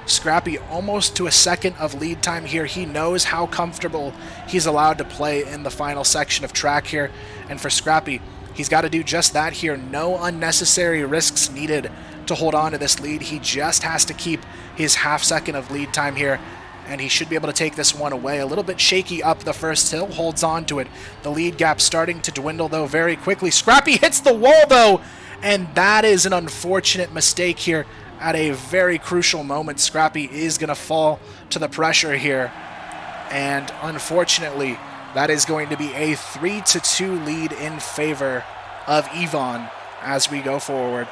Scrapie almost to a second of lead time here. He knows how comfortable he's allowed to play in the final section of track here. And for Scrapie, he's got to do just that here. No unnecessary risks needed to hold on to this lead. He just has to keep his half second of lead time here, and he should be able to take this one away. A little bit shaky up the first hill, holds on to it. The lead gap starting to dwindle, though, very quickly. Scrapie hits the wall, though, and that is an unfortunate mistake here. At a very crucial moment, Scrapie is going to fall to the pressure here. And unfortunately, that is going to be a 3-2 lead in favor of Evon as we go forward.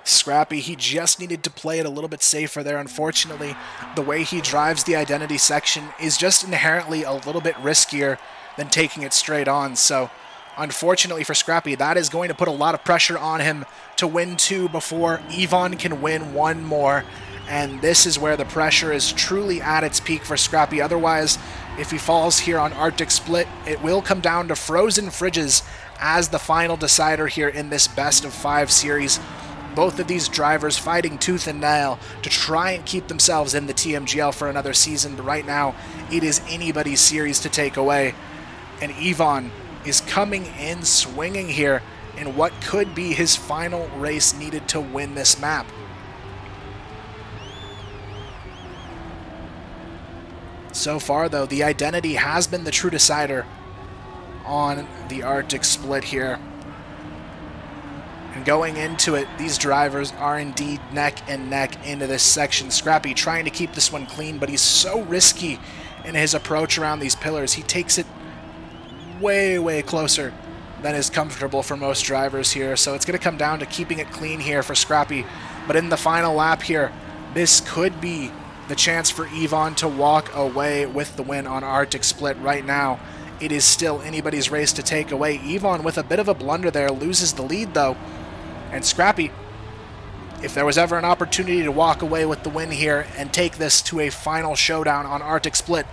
Scrapie, he just needed to play it a little bit safer there. Unfortunately, the way he drives the identity section is just inherently a little bit riskier than taking it straight on. So unfortunately for Scrapie, that is going to put a lot of pressure on him to win 2 before Evon can win 1 more. And this is where the pressure is truly at its peak for Scrapie. Otherwise, if he falls here on Arctic Split, it will come down to frozen fridges as the final decider here in this best of 5 series. Both of these drivers fighting tooth and nail to try and keep themselves in the TMGL for another season. But right now, it is anybody's series to take away. And Evon is coming in swinging here in what could be his final race needed to win this map. So far, though, the identity has been the true decider on the Arctic Split here. And going into it, these drivers are indeed neck and neck into this section. Scrapie trying to keep this one clean, but he's so risky in his approach around these pillars. He takes it way closer than is comfortable for most drivers here. So it's going to come down to keeping it clean here for Scrapie. But in the final lap here, this could be the chance for Evon to walk away with the win on Arctic Split. Right now, it is still anybody's race to take away. Evon with a bit of a blunder there, loses the lead though. And Scrapie If there was ever an opportunity to walk away with the win here and take this to a final showdown on Arctic Split,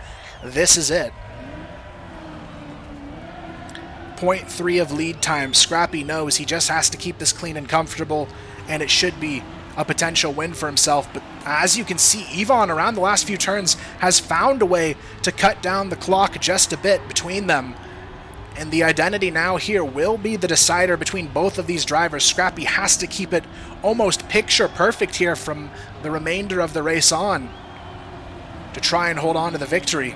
this is it. 0.3 of lead time. Scrapie knows he just has to keep this clean and comfortable, and it should be a potential win for himself. But as you can see, Evon around the last few turns has found a way to cut down the clock just a bit between them. And the identity now here will be the decider between both of these drivers. Scrapie has to keep it almost picture perfect here from the remainder of the race on to try and hold on to the victory.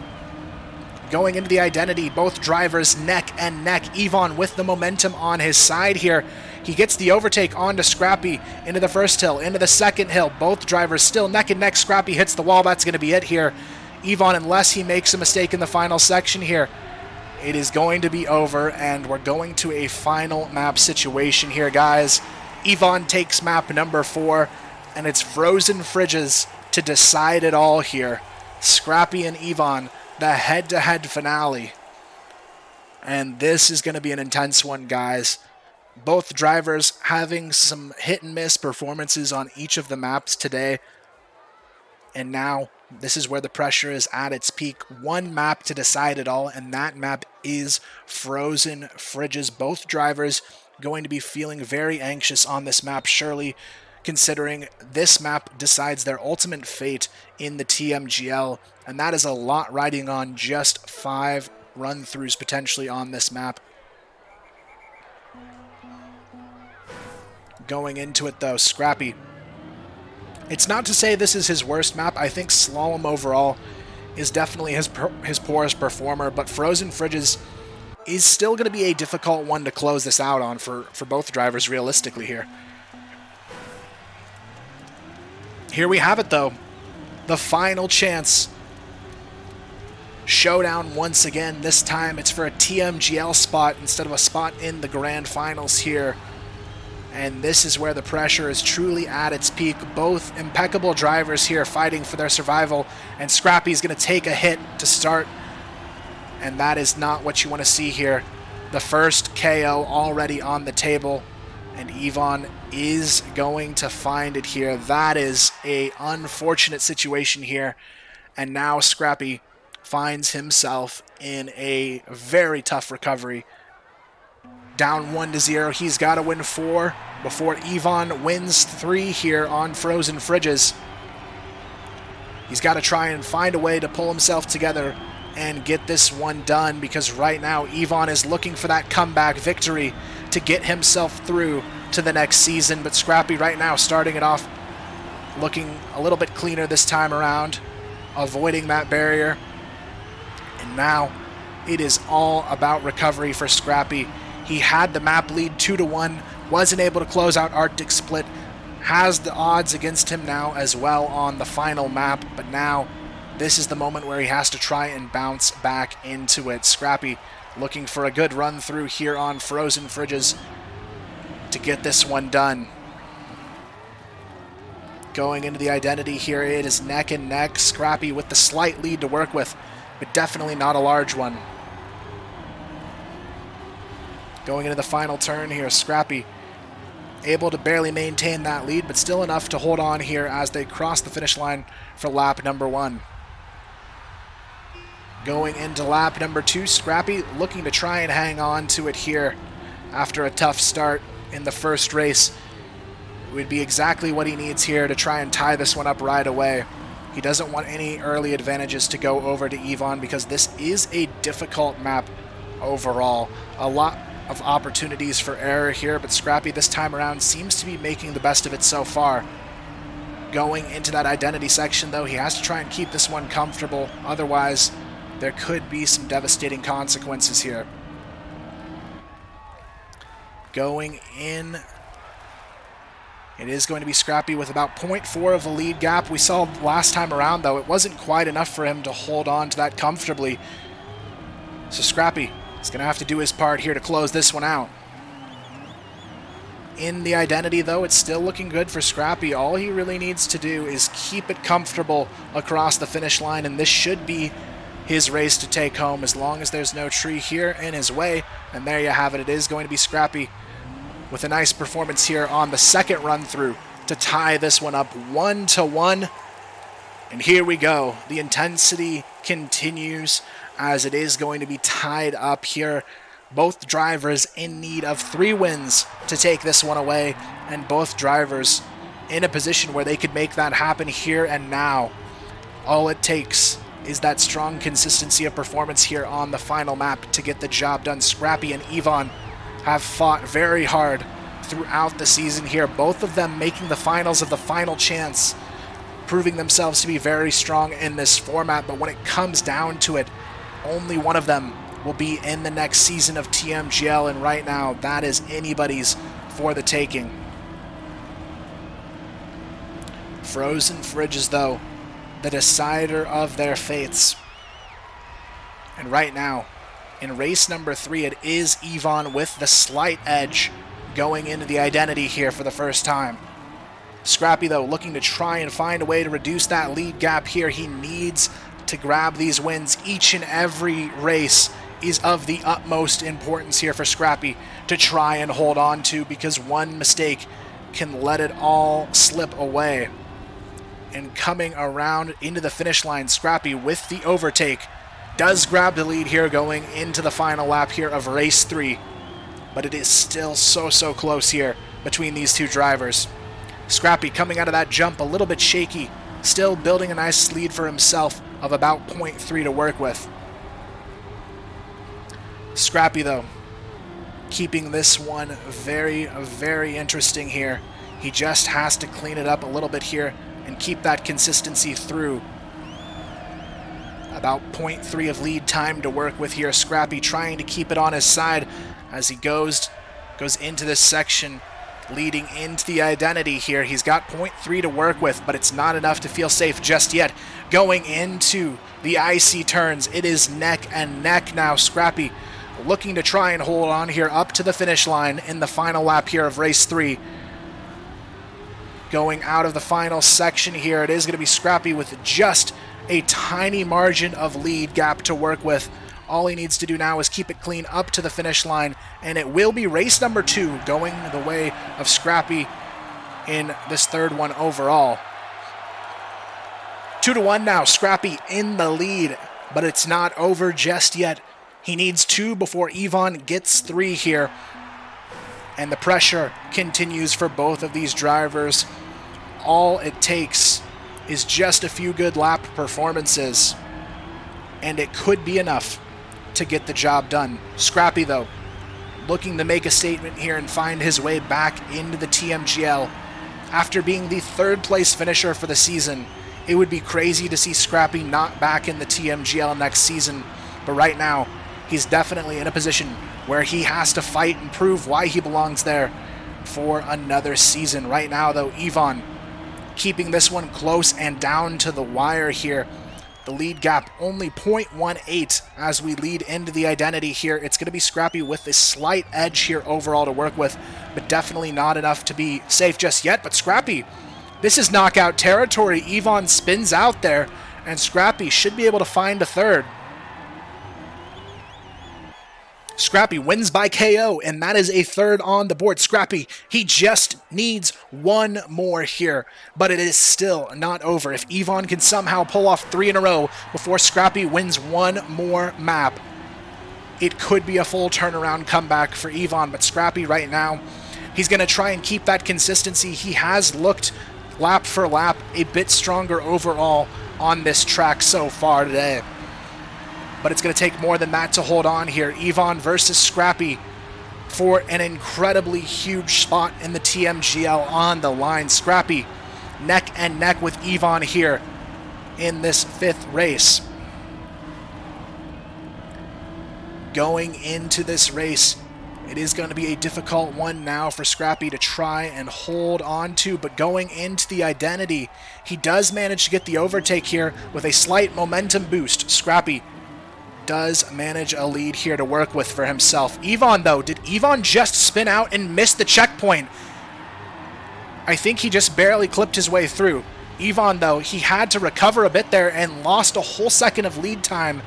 Going into the identity, both drivers neck and neck. Evon with the momentum on his side here. He gets the overtake onto Scrapie into the first hill, into the second hill. Both drivers still neck and neck. Scrapie hits the wall. That's going to be it here. Evon, unless he makes a mistake in the final section here, it is going to be over, and we're going to a final map situation here, guys. Evon takes map number 4, and it's Frozen Fridges to decide it all here. Scrapie and Evon, the head-to-head finale. And this is going to be an intense one, guys. Both drivers having some hit-and-miss performances on each of the maps today. And now, this is where the pressure is at its peak. One map to decide it all, and that map is Frozen Fridges. Both drivers going to be feeling very anxious on this map, surely, considering this map decides their ultimate fate in the TMGL, and that is a lot riding on just 5 run-throughs potentially on this map. Going into it, though, Scrapie. It's not to say this is his worst map. I think Slalom overall is definitely his poorest performer, but Frozen Fridges is still going to be a difficult one to close this out on for both drivers realistically here. Here we have it, though. The final chance. Showdown once again. This time it's for a TMGL spot instead of a spot in the grand finals here. And this is where the pressure is truly at its peak. Both impeccable drivers here fighting for their survival. And Scrapie is going to take a hit to start. And that is not what you want to see here. The first KO already on the table. And Evon is going to find it here. That is an unfortunate situation here. And now Scrapie finds himself in a very tough recovery. Down 1-0. He's got to win 4 before Evon wins 3 here on Frozen Fridges. He's got to try and find a way to pull himself together and get this one done, because right now Evon is looking for that comeback victory to get himself through to the next season. But Scrapie right now starting it off looking a little bit cleaner this time around, avoiding that barrier. And now it is all about recovery for Scrapie. He had the map lead 2-1, wasn't able to close out Arctic Split, has the odds against him now as well on the final map, but now this is the moment where he has to try and bounce back into it. Scrapie looking for a good run through here on Frozen Fridges to get this one done. Going into the identity here, it is neck and neck. Scrapie with the slight lead to work with, but definitely not a large one. Going into the final turn here, Scrapie able to barely maintain that lead, but still enough to hold on here as they cross the finish line for lap number 1. Going into lap number 2, Scrapie looking to try and hang on to it here after a tough start in the first race. It would be exactly what he needs here to try and tie this one up right away. He doesn't want any early advantages to go over to Evon, because this is a difficult map overall. A lot of opportunities for error here, but Scrapie this time around seems to be making the best of it so far. Going into that identity section, though, he has to try and keep this one comfortable. Otherwise, there could be some devastating consequences here. Going in, it is going to be Scrapie with about 0.4 of a lead gap. We saw last time around, though, it wasn't quite enough for him to hold on to that comfortably. So Scrapie is going to have to do his part here to close this one out. In the identity, though, it's still looking good for Scrapie. All he really needs to do is keep it comfortable across the finish line, and this should be his race to take home as long as there's no tree here in his way. And there you have it. It is going to be Scrapie with a nice performance here on the second run through to tie this one up 1-1. And here we go. The intensity continues as it is going to be tied up here. Both drivers in need of 3 wins to take this one away, and both drivers in a position where they could make that happen here and now. All it takes is that strong consistency of performance here on the final map to get the job done. Scrapie and Evon have fought very hard throughout the season here, both of them making the finals of the final chance, proving themselves to be very strong in this format, but when it comes down to it, only one of them will be in the next season of TMGL, and right now, that is anybody's for the taking. Frozen Fridges, though, the decider of their fates. And right now, in race number 3, it is Evon with the slight edge going into the identity here for the first time. Scrapie, though, looking to try and find a way to reduce that lead gap here. He needs to grab these wins. Each and every race is of the utmost importance here for Scrapie to try and hold on to, because one mistake can let it all slip away. And coming around into the finish line, Scrapie with the overtake does grab the lead here going into the final lap here of race 3. But it is still so close here between these two drivers. Scrapie coming out of that jump a little bit shaky, still building a nice lead for himself of about 0.3 to work with. Scrapie, though, keeping this one very interesting here. He just has to clean it up a little bit here and keep that consistency through. About 0.3 of lead time to work with here. Scrapie trying to keep it on his side as he goes into this section leading into the identity here. He's got 0.3 to work with, but it's not enough to feel safe just yet. Going into the icy turns, it is neck and neck now. Scrapie looking to try and hold on here up to the finish line in the final lap here of race 3. Going out of the final section here, it is going to be Scrapie with just a tiny margin of lead gap to work with. All he needs to do now is keep it clean up to the finish line, and it will be race number 2 going the way of Scrapie in this third one overall. 2-1 now, Scrapie in the lead, but it's not over just yet. He needs 2 before Evon gets 3 here, and the pressure continues for both of these drivers. All it takes is just a few good lap performances, and it could be enough to get the job done. Scrapie, though, looking to make a statement here and find his way back into the TMGL. After being the 3rd place finisher for the season, it would be crazy to see Scrapie not back in the TMGL next season, but right now, he's definitely in a position where he has to fight and prove why he belongs there for another season. Right now, though, Evon keeping this one close and down to the wire here. The lead gap only 0.18 as we lead into the identity here. It's going to be Scrapie with a slight edge here overall to work with, but definitely not enough to be safe just yet. But Scrapie, this is knockout territory. Evon spins out there, and Scrapie should be able to find a 3rd. Scrapie wins by KO, and that is a 3rd on the board. Scrapie, he just needs 1 more here, but it is still not over. If Evon can somehow pull off 3 in a row before Scrapie wins 1 more map, it could be a full turnaround comeback for Evon. But Scrapie right now, he's going to try and keep that consistency. He has looked lap for lap a bit stronger overall on this track so far today. But it's going to take more than that to hold on here. Evon versus Scrapie for an incredibly huge spot in the TMGL on the line. Scrapie neck and neck with Evon here in this 5th race. Going into this race, it is going to be a difficult one now for Scrapie to try and hold on to, but going into the identity, he does manage to get the overtake here with a slight momentum boost. Scrapie does manage a lead here to work with for himself. Evon, though, did Evon just spin out and miss the checkpoint? I think he just barely clipped his way through. Evon, though, he had to recover a bit there and lost a whole second of lead time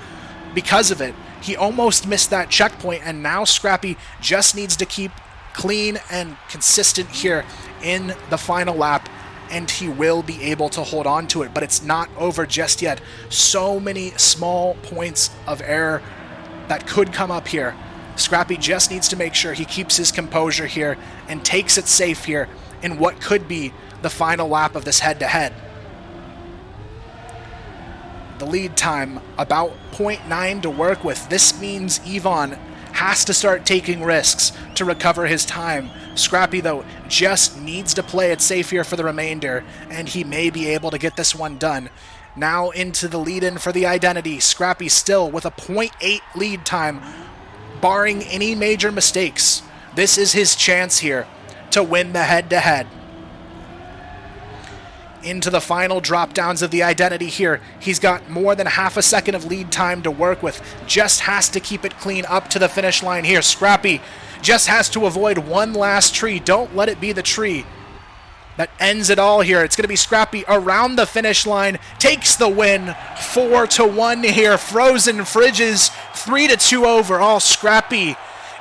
because of it. He almost missed that checkpoint, and now Scrapie just needs to keep clean and consistent here in the final lap and he will be able to hold on to it, but it's not over just yet. So many small points of error that could come up here. Scrapie just needs to make sure he keeps his composure here and takes it safe here in what could be the final lap of this head-to-head. The lead time, about 0.9 to work with. This means Evon has to start taking risks to recover his time. Scrapie, though, just needs to play it safe here for the remainder, and he may be able to get this one done. Now into the lead-in for the identity. Scrapie still with a 0.8 lead time, barring any major mistakes. This is his chance here to win the head-to-head. Into the final drop-downs of the identity here. He's got more than half a second of lead time to work with. Just has to keep it clean up to the finish line here. Scrapie just has to avoid one last tree. Don't let it be the tree that ends it all here. It's going to be Scrapie around the finish line. Takes the win. 4-1 here. Frozen Fridges. 3-2 overall. Scrapie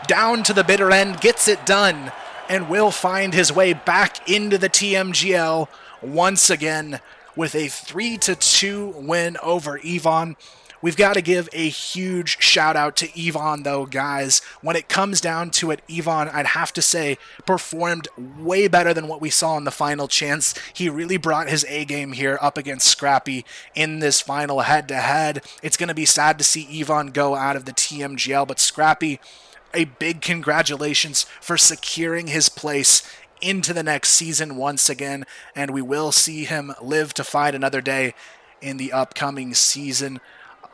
down to the bitter end. Gets it done. And will find his way back into the TMGL once again with a 3-2 win over Evon. We've got to give a huge shout out to Evon, though, guys. When it comes down to it, Evon, I'd have to say, performed way better than what we saw in the final chance. He really brought his A game here up against Scrapie in this final head-to-head. It's going to be sad to see Evon go out of the TMGL, but Scrapie, a big congratulations for securing his place into the next season once again, and we will see him live to fight another day in the upcoming season.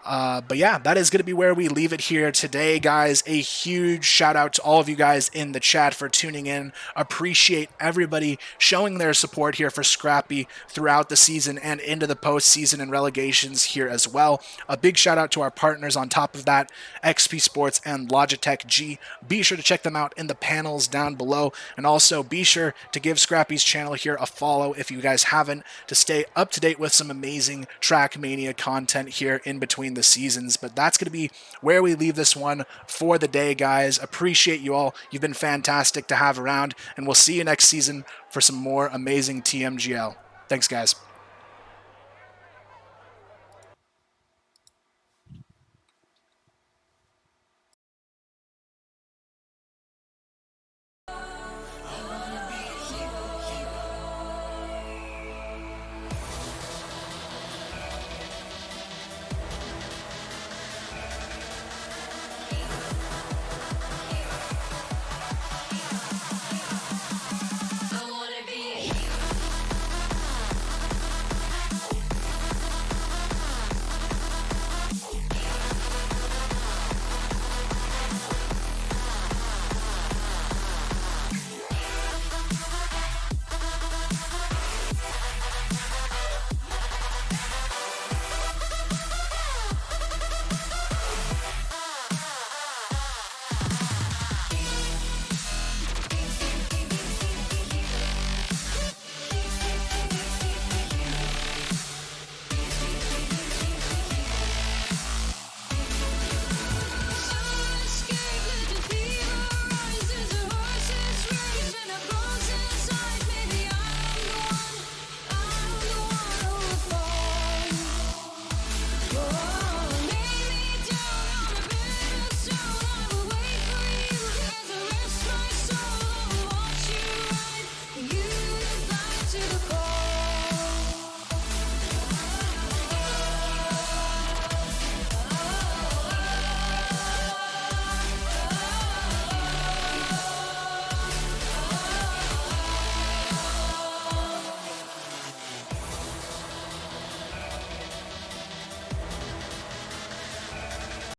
But yeah, that is going to be where we leave it here today, guys. A huge shout out to all of you guys in the chat for tuning in. Appreciate everybody showing their support here for Scrapie throughout the season and into the postseason and relegations here as well. A big shout out to our partners on top of that, XP Sports and Logitech G. Be sure to check them out in the panels down below, and also be sure to give Scrapie's channel here a follow if you guys haven't, to stay up to date with some amazing Trackmania content here in between the seasons. But that's going to be where we leave this one for the day, guys. Appreciate you all. You've been fantastic to have around, and we'll see you next season for some more amazing TMGL. Thanks, guys.